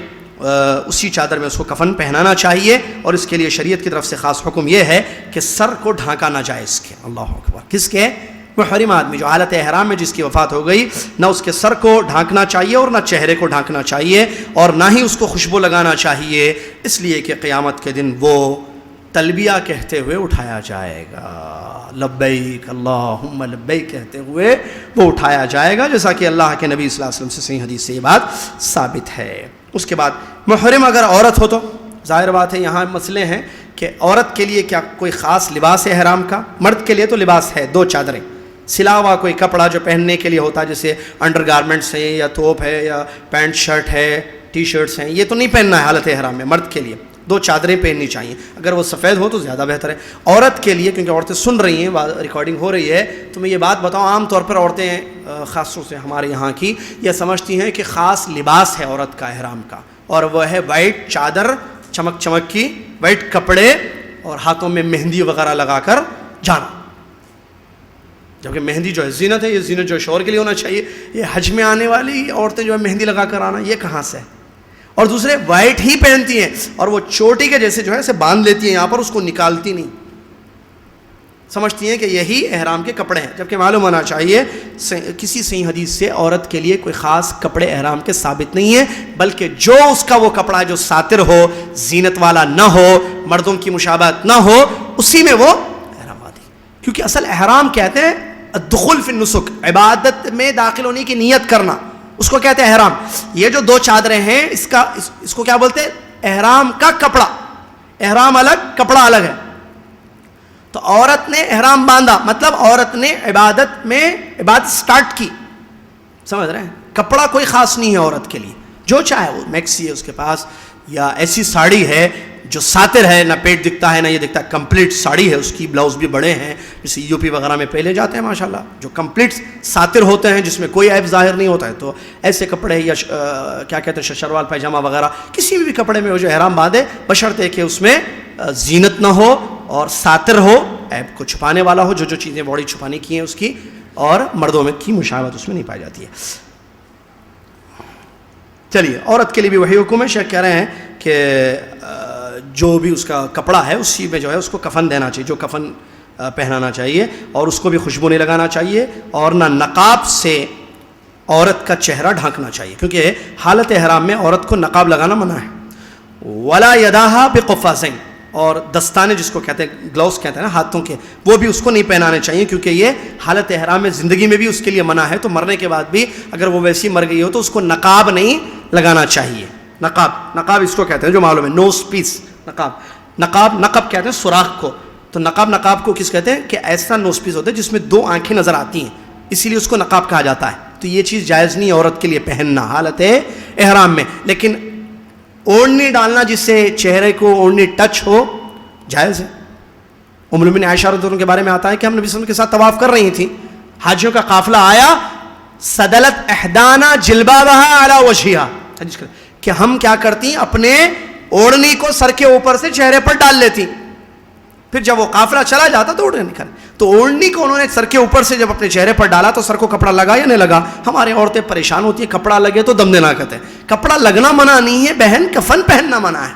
اسی چادر میں اس کو کفن پہنانا چاہیے. اور اس کے لیے شریعت کی طرف سے خاص حکم یہ ہے کہ سر کو ڈھانکا نہ جائے اس کے. اللہ اکبر. کس کے؟ محرم آدمی جو حالت احرام میں جس کی وفات ہو گئی، نہ اس کے سر کو ڈھانکنا چاہیے اور نہ چہرے کو ڈھانکنا چاہیے اور نہ ہی اس کو خوشبو لگانا چاہیے، اس لیے کہ قیامت کے دن وہ تلبیہ کہتے ہوئے اٹھایا جائے گا، لبیک اللہم لبیک کہتے ہوئے وہ اٹھایا جائے گا، جیسا کہ اللہ کے نبی صلی اللہ علیہ وسلم سے صحیح حدیث سے یہ بات ثابت ہے. اس کے بعد محرم اگر عورت ہو تو ظاہر بات ہے یہاں مسئلے ہیں کہ عورت کے لیے کیا کوئی خاص لباس ہے احرام کا؟ مرد کے لیے تو لباس ہے، 2 چادریں، سلا ہوا کوئی کپڑا جو پہننے کے لیے ہوتا ہے، جیسے انڈر گارمنٹس ہیں یا توپ ہے یا پینٹ شرٹ ہے، ٹی شرٹس ہیں، یہ تو نہیں پہننا ہے حالت احرام میں. مرد کے لیے 2 چادریں پہننی چاہیے، اگر وہ سفید ہو تو زیادہ بہتر ہے. عورت کے لیے، کیونکہ عورتیں سن رہی ہیں، ریکارڈنگ ہو رہی ہے، تو میں یہ بات بتاؤں، عام طور پر عورتیں خاص طور سے ہمارے یہاں کی یہ سمجھتی ہیں کہ خاص لباس ہے عورت کا احرام کا، اور وہ ہے وائٹ چادر چمک چمک کی، وائٹ کپڑے اور ہاتھوں میں مہندی وغیرہ لگا کر جانا. جبکہ مہندی جو ہے زینت ہے، یہ زینت جو شوہر کے لیے ہونا چاہیے. یہ حج میں آنے والی عورتیں جو ہے مہندی لگا کر آنا، یہ کہاں سے ہے؟ اور دوسرے وائٹ ہی پہنتی ہیں اور وہ چوٹی کے جیسے جو ہے اسے باندھ لیتی ہیں یہاں پر، اس کو نکالتی نہیں، سمجھتی ہیں کہ یہی احرام کے کپڑے ہیں. جبکہ معلوم ہونا چاہیے کسی صحیح حدیث سے عورت کے لیے کوئی خاص کپڑے احرام کے ثابت نہیں ہیں، بلکہ جو اس کا وہ کپڑا جو ساتر ہو، زینت والا نہ ہو، مردوں کی مشابہت نہ ہو، اسی میں وہ احرام آتی. کیونکہ اصل احرام کہتے ہیں الدخول فی النسک، عبادت میں داخل ہونے کی نیت کرنا، اس کو کہتے ہیں احرام. یہ جو 2 چادریں ہیں اس کو کیا بولتے ہیں؟ احرام کا کپڑا. احرام الگ، کپڑا الگ ہے. تو عورت نے احرام باندھا، مطلب عورت نے عبادت سٹارٹ کی، سمجھ رہے ہیں؟ کپڑا کوئی خاص نہیں ہے عورت کے لیے، جو چاہے وہ میکسی ہے اس کے پاس، یا ایسی ساڑی ہے جو ساتر ہے، نہ پیٹ دکھتا ہے نہ یہ دکھتا ہے، کمپلیٹ ساڑی ہے، اس کی بلاؤز بھی بڑے ہیں، جیسے یو پی وغیرہ میں پہلے جاتے ہیں ماشاءاللہ، جو کمپلیٹ ساتر ہوتے ہیں جس میں کوئی عیب ظاہر نہیں ہوتا ہے. تو ایسے کپڑے یا کیا کہتے ہیں شلوار پائجامہ وغیرہ، کسی بھی کپڑے میں وہ جو احرام باندھے، بشرطے کہ اس میں زینت نہ ہو اور ساتر ہو، عیب کو چھپانے والا ہو، جو چیزیں باڈی چھپانے کی ہیں اس کی، اور مردوں میں کی مشابہت اس میں نہیں پائی جاتی ہے. چلیے، عورت کے لیے بھی وہی حکم ہے. شیخ کہہ رہے ہیں کہ جو بھی اس کا کپڑا ہے اسی میں جو ہے اس کو کفن دینا چاہیے، جو کفن پہنانا چاہیے، اور اس کو بھی خوشبو نہیں لگانا چاہیے، اور نہ نقاب سے عورت کا چہرہ ڈھانکنا چاہیے، کیونکہ حالت احرام میں عورت کو نقاب لگانا منع ہے. ولا یداہا بقفازین، اور دستانے جس کو کہتے ہیں، گلوز کہتے ہیں نا ہاتھوں کے، وہ بھی اس کو نہیں پہنانے چاہیے، کیونکہ یہ حالت احرام میں زندگی میں بھی اس کے لیے منع ہے. تو مرنے کے بعد بھی اگر وہ ویسی مر گئی ہو تو اس کو نقاب نہیں لگانا چاہیے. نقاب اس کو کہتے ہیں جو معلوم ہے، نوز پیس. نقاب کہتے ہیں سوراخ کو. تو نقاب کو کس کہتے ہیں؟ کہ ایسا نوز پیس ہوتا ہے جس میں 2 آنکھیں نظر آتی ہیں، اسی لیے اس کو نقاب کہا جاتا ہے. تو یہ چیز جائز نہیں عورت کے لیے پہننا حالت احرام میں. لیکن اوڑھنی ڈالنا جس سے چہرے کو اوڑھنی ٹچ ہو، جائز ہے. ام المؤمنین عائشہ رضی اللہ عنہا کے بارے میں آتا ہے کہ ہم نبی صلی اللہ علیہ وسلم کے ساتھ طواف کر رہی تھیں، حاجیوں کا قافلہ آیا، سدلت احدانا جلبابها علی وجہها، کہ ہم کیا کرتی، اپنے اوڑھنی کو سر کے اوپر سے چہرے پر ڈال لیتی، پھر جب وہ قافلہ چلا جاتا تو اوڑھنی نکال. تو اوڑھنی کو انہوں نے سر کے اوپر سے جب اپنے چہرے پر ڈالا تو سر کو کپڑا لگا یا نہیں لگا؟ ہمارے عورتیں پریشان ہوتی ہیں، کپڑا لگے تو دم دینا کہتے ہیں. کپڑا لگنا منع نہیں ہے بہن، کفن پہننا منع ہے.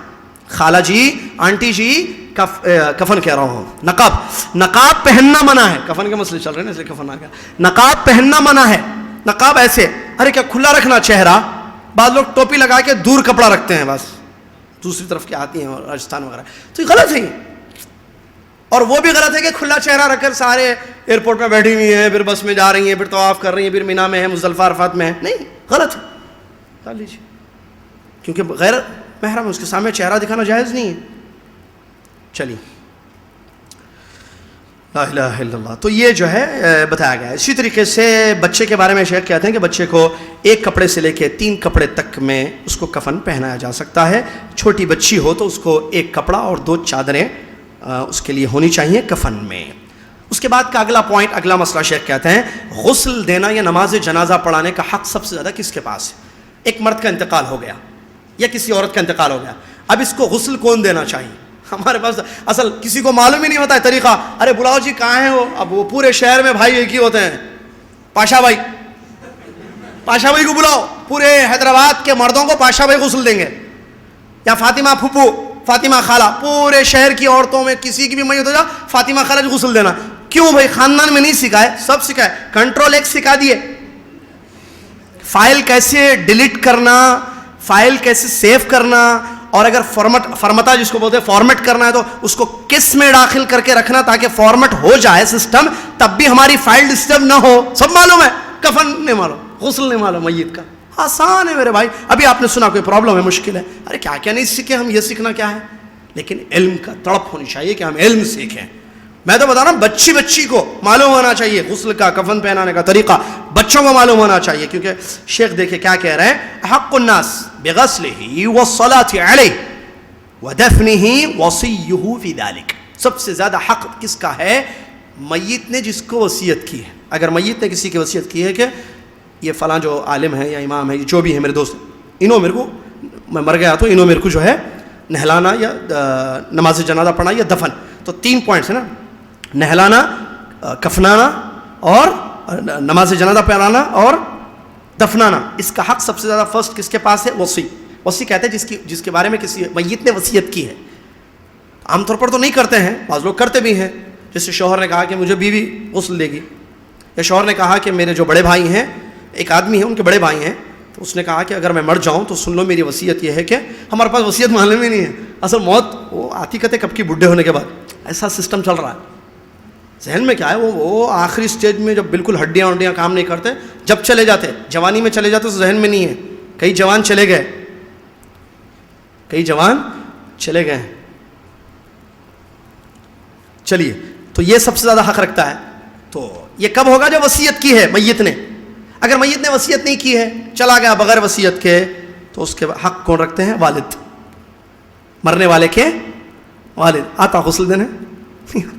خالہ جی، آنٹی جی، کفن کہہ رہا ہوں، نقاب پہننا منع ہے. کفن کے مسئلے چل رہے ہیں نا اس لیے کفن آ گیا. نقاب پہننا منع ہے. نقاب ایسے ارے کیا کھلا رکھنا چہرہ؟ بعض لوگ ٹوپی لگا کے دور کپڑا رکھتے ہیں بس دوسری طرف کی آتی ہیں راجستھان وغیرہ، تو یہ غلط ہے. اور وہ بھی غلط ہے کہ کھلا چہرہ رکھ کر سارے ایئرپورٹ میں بیٹھی ہوئی ہیں، پھر بس میں جا رہی ہیں، پھر طواف کر رہی ہیں، پھر مینا میں ہے، مزدلفہ عرفات میں ہے. نہیں، غلط ہے. کر لیجیے، کیونکہ غیر محرم ہے، اس کے سامنے چہرہ دکھانا جائز نہیں ہے. چلیے، لا الہ الا اللہ. تو یہ جو ہے بتایا گیا ہے. اسی طریقے سے بچے کے بارے میں شیخ کہتے ہیں کہ بچے کو ایک کپڑے سے لے کے 3 کپڑے تک میں اس کو کفن پہنایا جا سکتا ہے. چھوٹی بچی ہو تو اس کو 1 کپڑا اور 2 چادریں اس کے لیے ہونی چاہیے کفن میں. اس کے بعد کا اگلا پوائنٹ، اگلا مسئلہ شیخ کہتے ہیں غسل دینا یا نماز جنازہ پڑھانے کا حق سب سے زیادہ کس کے پاس ہے؟ ایک مرد کا انتقال ہو گیا یا کسی عورت کا انتقال ہو گیا، اب اس کو غسل کون دینا چاہیے؟ ہمارے پاس اصل کسی کو معلوم ہی نہیں ہوتا ہے طریقہ. ارے بلاؤ جی کہاں ہیں وہ؟ اب وہ پورے شہر میں بھائی ایک ہی ہوتے ہیں، پاشا بھائی کو بلاؤ. پورے حیدرآباد کے مردوں کو پاشا بھائی غسل دیں گے، یا فاطمہ پھپھو، فاطمہ خالہ. پورے شہر کی عورتوں میں کسی کی بھی میت ہو جا فاطمہ خالہ کو غسل دینا. کیوں بھائی؟ خاندان میں نہیں سکھائے؟ سب سکھائے. کنٹرول ایک سکھا دیے، فائل کیسے ڈیلیٹ کرنا، فائل کیسے سیو کرنا، اور اگر فرمتا جس کو بولتے ہیں فارمیٹ کرنا ہے تو اس کو کس میں داخل کر کے رکھنا تاکہ فارمیٹ ہو جائے سسٹم، تب بھی ہماری فائل ڈسٹرب نہ ہو. سب معلوم ہے. کفن نہیں معلوم، غسل نہیں معلوم میت کا. آسان ہے میرے بھائی. ابھی آپ نے سنا کوئی پرابلم ہے، مشکل ہے، ارے کیا کیا نہیں سیکھے ہم، یہ سیکھنا کیا ہے. لیکن علم کا تڑپ ہونی چاہیے کہ ہم علم سیکھیں. میں تو بتا رہا ہوں بچی کو معلوم ہونا چاہیے غسل کا، کفن پہنانے کا طریقہ بچوں کو معلوم ہونا چاہیے. کیونکہ شیخ دیکھیں کیا کہہ رہے ہیں، حق الناس بغسلہ والصلاۃ علیہ ودفنہ وصیہ فی ذلک. سب سے زیادہ حق کس کا ہے؟ میت نے جس کو وصیت کی ہے. اگر میت نے کسی کی وصیت کی ہے کہ یہ فلاں جو عالم ہے یا امام ہے، یہ جو بھی ہے میرے دوست، انہوں میرے کو، میں مر گیا تو انہوں میرے کو جو ہے نہلانا یا نماز جنازہ پڑھنا یا دفن. تو 3 پوائنٹس ہیں نا، نہلانا، کفنانا اور نماز جنازہ پڑھانا اور دفنانا. اس کا حق سب سے زیادہ فرسٹ کس کے پاس ہے؟ وصی کہتے ہیں جس کے بارے میں کسی میت نے وصیت کی ہے. عام طور پر تو نہیں کرتے ہیں، بعض لوگ کرتے بھی ہیں. جیسے شوہر نے کہا کہ مجھے بیوی غسل دے گی، یا شوہر نے کہا کہ میرے جو بڑے بھائی ہیں، ایک آدمی ہے ان کے بڑے بھائی ہیں، تو اس نے کہا کہ اگر میں مر جاؤں تو سن لو میری وصیت یہ ہے کہ ہمارے پاس وصیت ماننے میں نہیں ہے. اصل موت وہ آتی کہتے کب کی، بڈھے ہونے کے بعد. ایسا سسٹم چل رہا ہے. ذہن میں کیا ہے، وہ آخری سٹیج میں جب بالکل ہڈیاں کام نہیں کرتے، جب چلے جاتے، جوانی میں چلے جاتے تو ذہن میں نہیں ہے. کئی جوان چلے گئے. چلیے، تو یہ سب سے زیادہ حق رکھتا ہے. تو یہ کب ہوگا؟ جب وصیت کی ہے میت نے. اگر میت نے وصیت نہیں کی ہے، چلا گیا بغیر وصیت کے، تو اس کے حق کون رکھتے ہیں؟ والد. مرنے والے کے والد. آتا غسل دینے؟ نہیں آتا.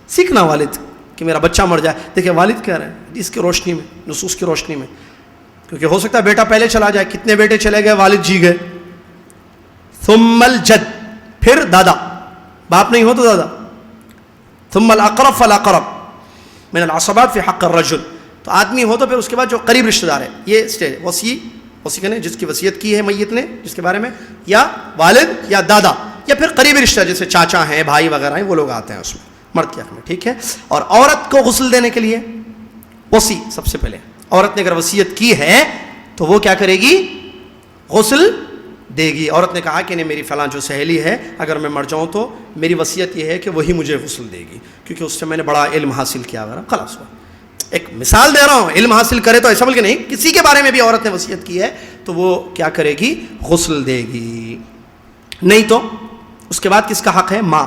سیکھنا والد کہ میرا بچہ مر جائے. دیکھیں والد کہہ رہے ہیں اس کی روشنی میں، نصوص کی روشنی میں، کیونکہ ہو سکتا ہے بیٹا پہلے چلا جائے. کتنے بیٹے چلے گئے، والد جی گئے. ثم الجد، پھر دادا، باپ نہیں ہو تو دادا. ثم الاقرب فالاقرب من العصبات فی حق الرجل. تو آدمی ہو تو پھر اس کے بعد جو قریب رشتہ دار ہے. یہ اسٹیج وصی کہنے جس کی وصیت کی ہے میت نے جس کے بارے میں، یا والد یا دادا، یا پھر قریبی رشتہ جیسے چاچا ہیں، بھائی وغیرہ ہیں، وہ لوگ آتے ہیں اس میں مرد کے حق میں. ٹھیک ہے. اور عورت کو غسل دینے کے لیے وصی سب سے پہلے، عورت نے اگر وصیت کی ہے تو وہ کیا کرے گی؟ غسل دے گی. عورت نے کہا کہ نہیں میری فلاں جو سہیلی ہے، اگر میں مر جاؤں تو میری وصیت یہ ہے کہ وہی مجھے غسل دے گی کیونکہ اس سے میں نے بڑا علم حاصل کیا وغیرہ. خلاص ہوا. ایک مثال دے رہا ہوں، علم حاصل کرے تو ایسا بلکہ نہیں، کسی کے بارے میں بھی عورت نے وصیت کی ہے تو وہ کیا کرے گی؟ غسل دے گی. نہیں تو اس کے بعد کس کا حق ہے؟ ماں،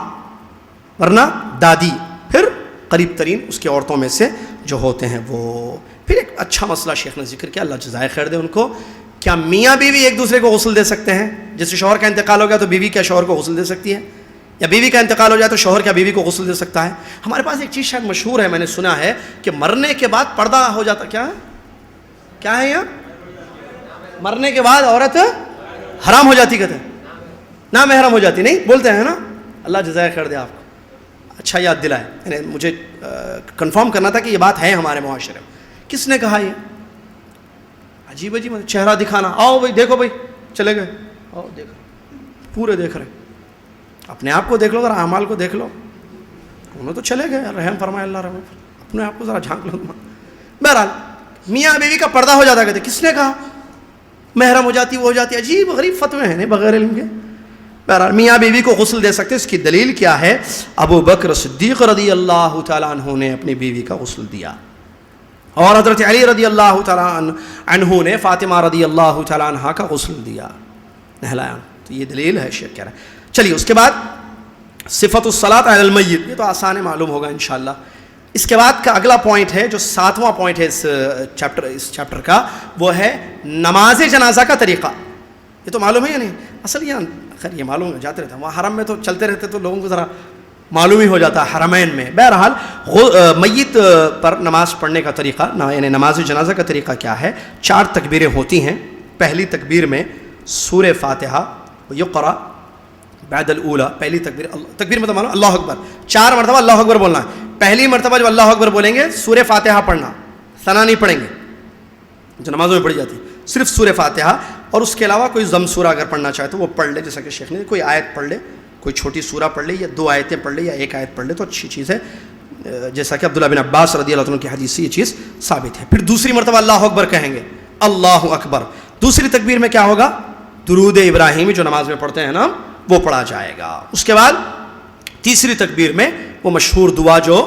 ورنہ دادی، پھر قریب ترین اس کی عورتوں میں سے جو ہوتے ہیں وہ. پھر ایک اچھا مسئلہ شیخ نے ذکر کیا، اللہ جزائے خیر دے ان کو. کیا میاں بیوی ایک دوسرے کو غسل دے سکتے ہیں؟ جیسے شوہر کا انتقال ہو گیا تو بیوی کیا شوہر کو غسل دے سکتی ہے؟ یا بیوی کا انتقال ہو جائے تو شوہر کیا بیوی کو غسل دے سکتا ہے؟ ہمارے پاس ایک چیز شاید مشہور ہے، میں نے سنا ہے کہ مرنے کے بعد پردہ ہو جاتا. کیا ہے یہاں؟ مرنے کے بعد عورت حرام ہو جاتی، کہتے ہیں نہ محرم ہو جاتی. نہیں بولتے ہیں نا. اللہ جزائے خیر دے آپ کو، اچھا یاد دلائے. یعنی مجھے کنفرم کرنا تھا کہ یہ بات ہے ہمارے معاشرے میں. کس نے کہا یہ؟ عجیب عجیب چہرہ دکھانا. آؤ بھائی دیکھو، بھائی چلے گئے، آؤ دیکھو، پورے دیکھ رہے ہیں. اپنے آپ کو دیکھ لو، ذرا اعمال کو دیکھ لو. انہوں تو چلے گئے، رحم فرمائے اللہ رحم، اپنے آپ کو ذرا جھانک لو. بہرحال میاں بیوی کا پردہ ہو جاتا، کہتے کس نے کہا محرم ہو جاتی، وہ ہو جاتی. عجیب غریب فتوے ہیں بغیر علم کے. بہرحال میاں بیوی کو غسل دے سکتے. اس کی دلیل کیا ہے؟ ابو بکر صدیق رضی اللہ تعالیٰ عنہ نے اپنی بیوی کا غسل دیا، اور حضرت علی رضی اللہ تعالیٰ عنہ نے فاطمہ رضی اللہ تعالیٰ عنہ کا غسل دیا، نہلایا. تو یہ دلیل ہے، شیخ کہہ رہا ہے. چلیے اس کے بعد صفت الصلاۃ علی المیت، یہ تو آسان معلوم ہوگا انشاءاللہ. اس کے بعد کا اگلا پوائنٹ ہے جو 7واں پوائنٹ ہے اس چیپٹر کا، وہ ہے نماز جنازہ کا طریقہ. یہ تو معلوم ہے یا نہیں؟ اصل یہ خیر یہ معلوم ہے، جاتے رہتے ہیں وہاں حرم میں تو چلتے رہتے تو لوگوں کو ذرا معلوم ہی ہو جاتا ہے حرمین میں. بہرحال میت پر نماز پڑھنے کا طریقہ، یعنی نماز جنازہ کا طریقہ کیا ہے؟ 4 تکبیریں ہوتی ہیں. پہلی تکبیر میں سورہ فاتحہ یقرأ بعد الاولیٰ، پہلی تکبیر مطلب مانو اللہ اکبر، 4 مرتبہ اللہ اکبر بولنا ہے. پہلی مرتبہ جب اللہ اکبر بولیں گے سورہ فاتحہ پڑھنا، ثنا نہیں پڑھیں گے جو نمازوں میں پڑھی جاتی ہے، صرف سورہ فاتحہ. اور اس کے علاوہ کوئی ضم سورہ اگر پڑھنا چاہے تو وہ پڑھ لے، جیسا کہ شیخ نے کوئی آیت پڑھ لے، کوئی چھوٹی سورہ پڑھ لے، یا 2 آیتیں پڑھ لے، یا 1 آیت پڑھ لے تو اچھی چیز ہے، جیسا کہ عبداللہ بن عباس رضی اللہ عنہ کی حدیث سے یہ چیز ثابت ہے. پھر دوسری مرتبہ اللہ اکبر کہیں گے، اللہ اکبر. دوسری تکبیر میں کیا ہوگا؟ درود ابراہیمی جو نماز میں پڑھتے ہیں نا وہ پڑھا جائے گا. اس کے بعد تیسری تکبیر میں وہ مشہور دعا جو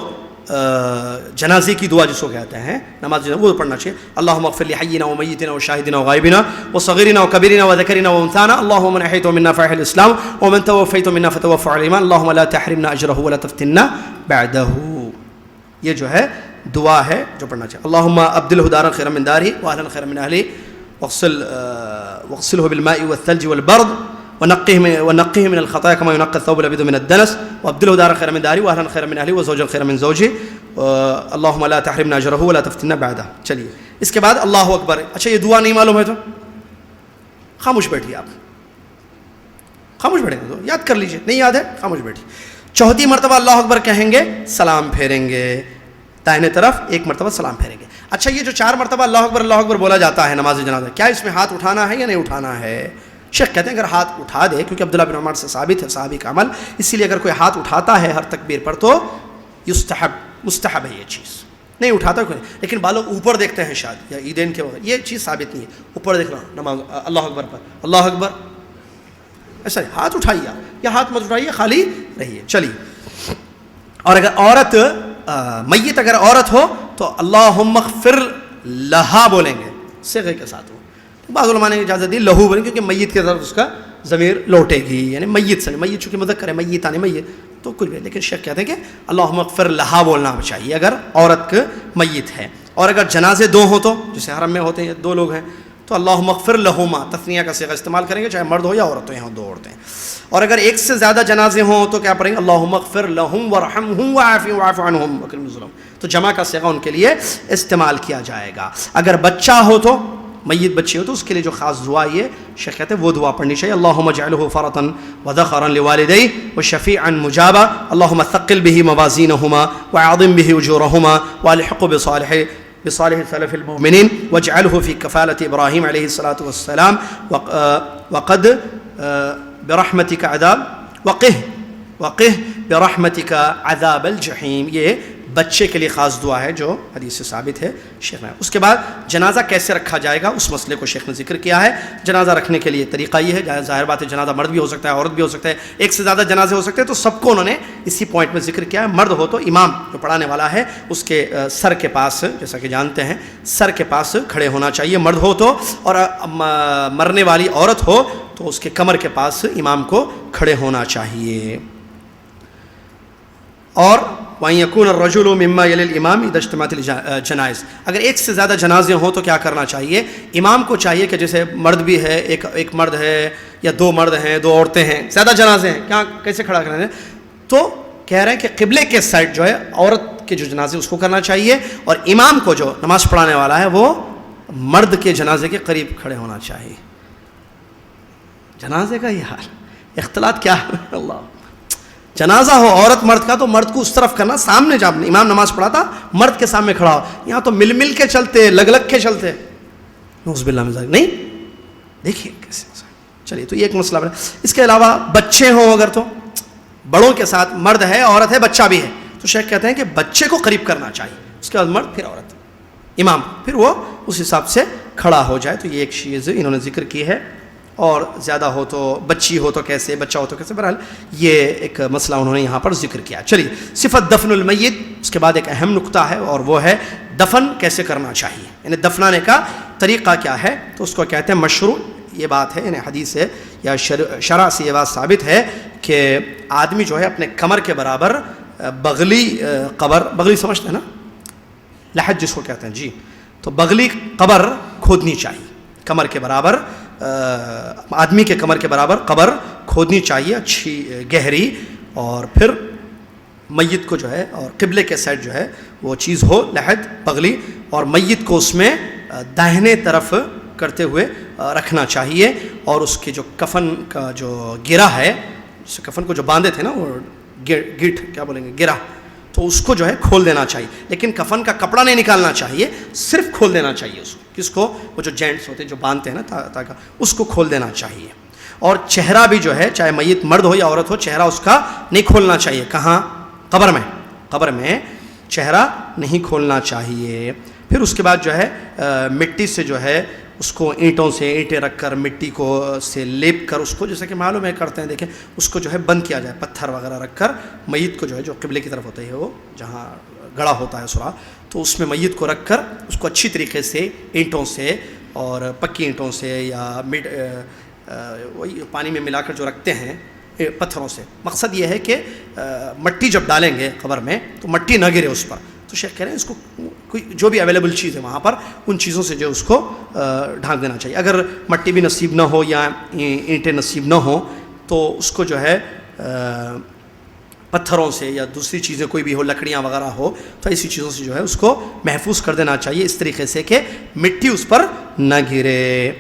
جنازے کی دعا جس کو کہتے ہیں نماز وہ پڑھنا چاہیے. اللہم اغفر لحینا ومیتنا وشاہدنا وغائبنا وصغیرنا وکبیرنا وذکرنا وانثانا اللہم من احییت منا فاحیہ الاسلام ومن توفیت منا فتوفى على الایمان اللہم لا تحرمنا اجرہ ولا تفتنا بعدہ. یہ جو ہے دعا ہے جو پڑھنا چاہیے. اللہم ابدلہ دارا خیرا من دارہ واہلا خیرا من اہلہ واغسلہ بالماء والثلج والبرد ونقه من الخطايا كما ينقى الثوب الابيض من الدنس وابدله دارا خيرا من داري واهلا خيرا من اهلي وزوجا خيرا من زوجي اللهم لا تحرمنا اجره ولا تفتنا بعده. چلیے اس کے بعد اللہ اکبر. اچھا یہ دعا نہیں معلوم ہے تو خاموش بیٹھیے، آپ خاموش بیٹھیں گے تو یاد کر لیجیے، نہیں یاد ہے خاموش بیٹھیے. چوتھی مرتبہ اللہ اکبر کہیں گے، سلام پھیریں گے دائیں طرف، 1 مرتبہ سلام پھیریں گے. اچھا یہ جو 4 مرتبہ اللہ اکبر بولا جاتا ہے نماز جنازہ، کیا اس میں ہاتھ اٹھانا ہے یا نہیں اٹھانا ہے؟ شیخ کہتے ہیں اگر ہاتھ اٹھا دے، کیونکہ عبداللہ بن عمر سے ثابت ہے صحابی کا عمل، اسی لیے اگر کوئی ہاتھ اٹھاتا ہے ہر تکبیر پر تو مستحب ہے یہ چیز. نہیں اٹھاتا کوئی، لیکن بالوں اوپر دیکھتے ہیں شاید یا عیدین کے وقت، یہ چیز ثابت نہیں ہے. اوپر دیکھنا نماز اللہ اکبر پر، اللہ اکبر ایسا ہاتھ اٹھائیے یا ہاتھ مت اٹھائیے، خالی رہیے. چلیے. اور اگر عورت میت اگر عورت ہو تو اللہم اغفر لہا بولیں گے صیغے کے ساتھ. بعض علماء نے اجازت دی لہو بولیں کیونکہ میت کی طرف اس کا ضمیر لوٹے گی، یعنی میت سے، میت چونکہ مذکر ہے، میت آنے میت تو کچھ بھی. لیکن شیخ کہتے ہیں کہ اللہم اغفر لہا بولنا چاہیے اگر عورت میت ہے. اور اگر جنازے 2 ہوں تو جیسے حرم میں ہوتے ہیں 2 لوگ ہیں تو اللہم اغفر لہما تثنیہ کا صیغہ استعمال کریں گے، چاہے مرد ہو یا عورت ہو، یہاں 2 عورتیں. اور اگر 1 سے زیادہ جنازے ہوں تو کیا پڑھیں گے؟ اللہم اغفر لہم ورحمہم وعافہم واعف عنہم وقهم الظلم. تو جمع کا صیغہ ان کے لیے استعمال کیا جائے گا. اگر بچہ ہو تو میت بچے ہو تو اس کے لیے جو خاص دعا یہ شیخ کہتے ہیں وہ دعا پڑھنی چاہیے. اللہم اجعلہ فرطا وذخرا لوالدیہ وشفیعا مجابا اللہم ثقل بہ موازینہما وعظم بہ اجورہما والحق بصالح سلف المؤمنین واجعلہ فی کفالۃ ابراہیم علیہ الصلاۃ والسلام وقد برحمتک عذاب وقہ برحمتک عذاب الجحیم. یہ بچے کے لیے خاص دعا ہے جو حدیث سے ثابت ہے شیخ نے. اس کے بعد جنازہ کیسے رکھا جائے گا اس مسئلے کو شیخ نے ذکر کیا ہے. جنازہ رکھنے کے لیے طریقہ یہ ہے، ظاہر بات ہے جنازہ مرد بھی ہو سکتا ہے عورت بھی ہو سکتا ہے، 1 سے زیادہ جنازے ہو سکتے ہیں، تو سب کو انہوں نے اسی پوائنٹ میں ذکر کیا ہے. مرد ہو تو امام جو پڑھانے والا ہے اس کے سر کے پاس، جیسا کہ جانتے ہیں سر کے پاس کھڑے ہونا چاہیے مرد ہو تو، اور مرنے والی عورت ہو تو اس کے کمر کے پاس امام کو کھڑے ہونا چاہیے. اور وَأَن يَكُونَ الرَّجُلُ مِمَّا يَلِي الْإِمَامِ إِذَا اجْتَمَعَتِ الْجَنَائِزُ. اگر 1 سے زیادہ جنازے ہوں تو کیا کرنا چاہیے؟ امام کو چاہیے کہ جیسے مرد بھی ہے، ایک مرد ہے یا 2 مرد ہیں 2 عورتیں ہیں، زیادہ جنازے ہیں، کیا کیسے کھڑا کرنا ہے؟ تو کہہ رہے ہیں کہ قبلے کے سائڈ جو ہے عورت کے جو جنازے اس کو کرنا چاہیے، اور امام کو جو نماز پڑھانے والا ہے وہ مرد کے جنازے کے قریب کھڑے ہونا چاہیے. جنازے کا یہ حال، اختلاط کیا ہے؟ اللہ، جنازہ ہو عورت مرد کا تو مرد کو اس طرف کرنا، سامنے جب امام نماز پڑھاتا مرد کے سامنے کھڑا ہو. یہاں تو مل کے چلتے، لگ کے چلتے، نعوذ باللہ من ذالک. نہیں دیکھیے کیسے. چلیے تو یہ ایک مسئلہ ہے. اس کے علاوہ بچے ہوں اگر تو بڑوں کے ساتھ مرد ہے، عورت ہے، بچہ بھی ہے، تو شیخ کہتے ہیں کہ بچے کو قریب کرنا چاہیے، اس کے بعد مرد، پھر عورت، امام، پھر وہ اس حساب سے کھڑا ہو جائے. تو یہ ایک چیز انہوں نے ذکر کی ہے. اور زیادہ ہو تو بچی ہو تو کیسے، بچہ ہو تو کیسے، بہرحال یہ ایک مسئلہ انہوں نے یہاں پر ذکر کیا. چلیے، صفت دفن المیت، اس کے بعد ایک اہم نقطہ ہے اور وہ ہے دفن کیسے کرنا چاہیے، یعنی دفنانے کا طریقہ کیا ہے. تو اس کو کہتے ہیں مشروع. یہ بات ہے، یعنی حدیث سے یا شرع سے یہ بات ثابت ہے کہ آدمی جو ہے اپنے کمر کے برابر بغلی قبر، بغلی سمجھتے ہیں نا، لحد جس کو کہتے ہیں، جی، تو بغلی قبر کھودنی چاہیے. کمر کے برابر، آدمی کے کمر کے برابر قبر کھودنی چاہیے، اچھی گہری، اور پھر میت کو جو ہے، اور قبلے کے سائڈ جو ہے وہ چیز ہو، لحد، بغلی، اور میت کو اس میں داہنے طرف کرتے ہوئے رکھنا چاہیے. اور اس کے جو کفن کا جو گرہ ہے، جس کفن کو جو باندھے تھے نا، وہ گیٹ کیا بولیں گے، گرہ، تو اس کو جو ہے کھول دینا چاہیے. لیکن کفن کا کپڑا نہیں نکالنا چاہیے، صرف کھول دینا چاہیے اس کو. کس کو؟ وہ جو جینٹس ہوتے ہیں جو باندھتے ہیں نا تاکہ اس کو کھول دینا چاہیے. اور چہرہ بھی جو ہے، چاہے میت مرد ہو یا عورت ہو، چہرہ اس کا نہیں کھولنا چاہیے. کہاں؟ قبر میں. قبر میں چہرہ نہیں کھولنا چاہیے. پھر اس کے بعد جو ہے مٹی سے جو ہے اس کو اینٹوں سے، اینٹیں رکھ کر مٹی کو سے لیپ کر اس کو، جیسا کہ معلوم ہے کرتے ہیں، دیکھیں اس کو جو ہے بند کیا جائے، پتھر وغیرہ رکھ کر میت کو جو ہے، جو قبلے کی طرف ہوتا ہے، وہ جہاں گڑا ہوتا ہے سوراخ، تو اس میں میت کو رکھ کر اس کو اچھی طریقے سے اینٹوں سے اور پکی اینٹوں سے یا وہی پانی میں ملا کر جو رکھتے ہیں پتھروں سے. مقصد یہ ہے کہ مٹی جب ڈالیں گے قبر میں تو مٹی نہ گرے اس پر. تو شیخ کہہ رہے ہیں اس کو کوئی جو بھی اویلیبل چیز ہے وہاں پر، ان چیزوں سے جو اس کو ڈھانک دینا چاہیے. اگر مٹی بھی نصیب نہ ہو یا اینٹیں نصیب نہ ہوں تو اس کو جو ہے پتھروں سے یا دوسری چیزیں کوئی بھی ہو، لکڑیاں وغیرہ ہو، تو ایسی چیزوں سے جو ہے اس کو محفوظ کر دینا چاہیے، اس طریقے سے کہ مٹی اس پر نہ گرے.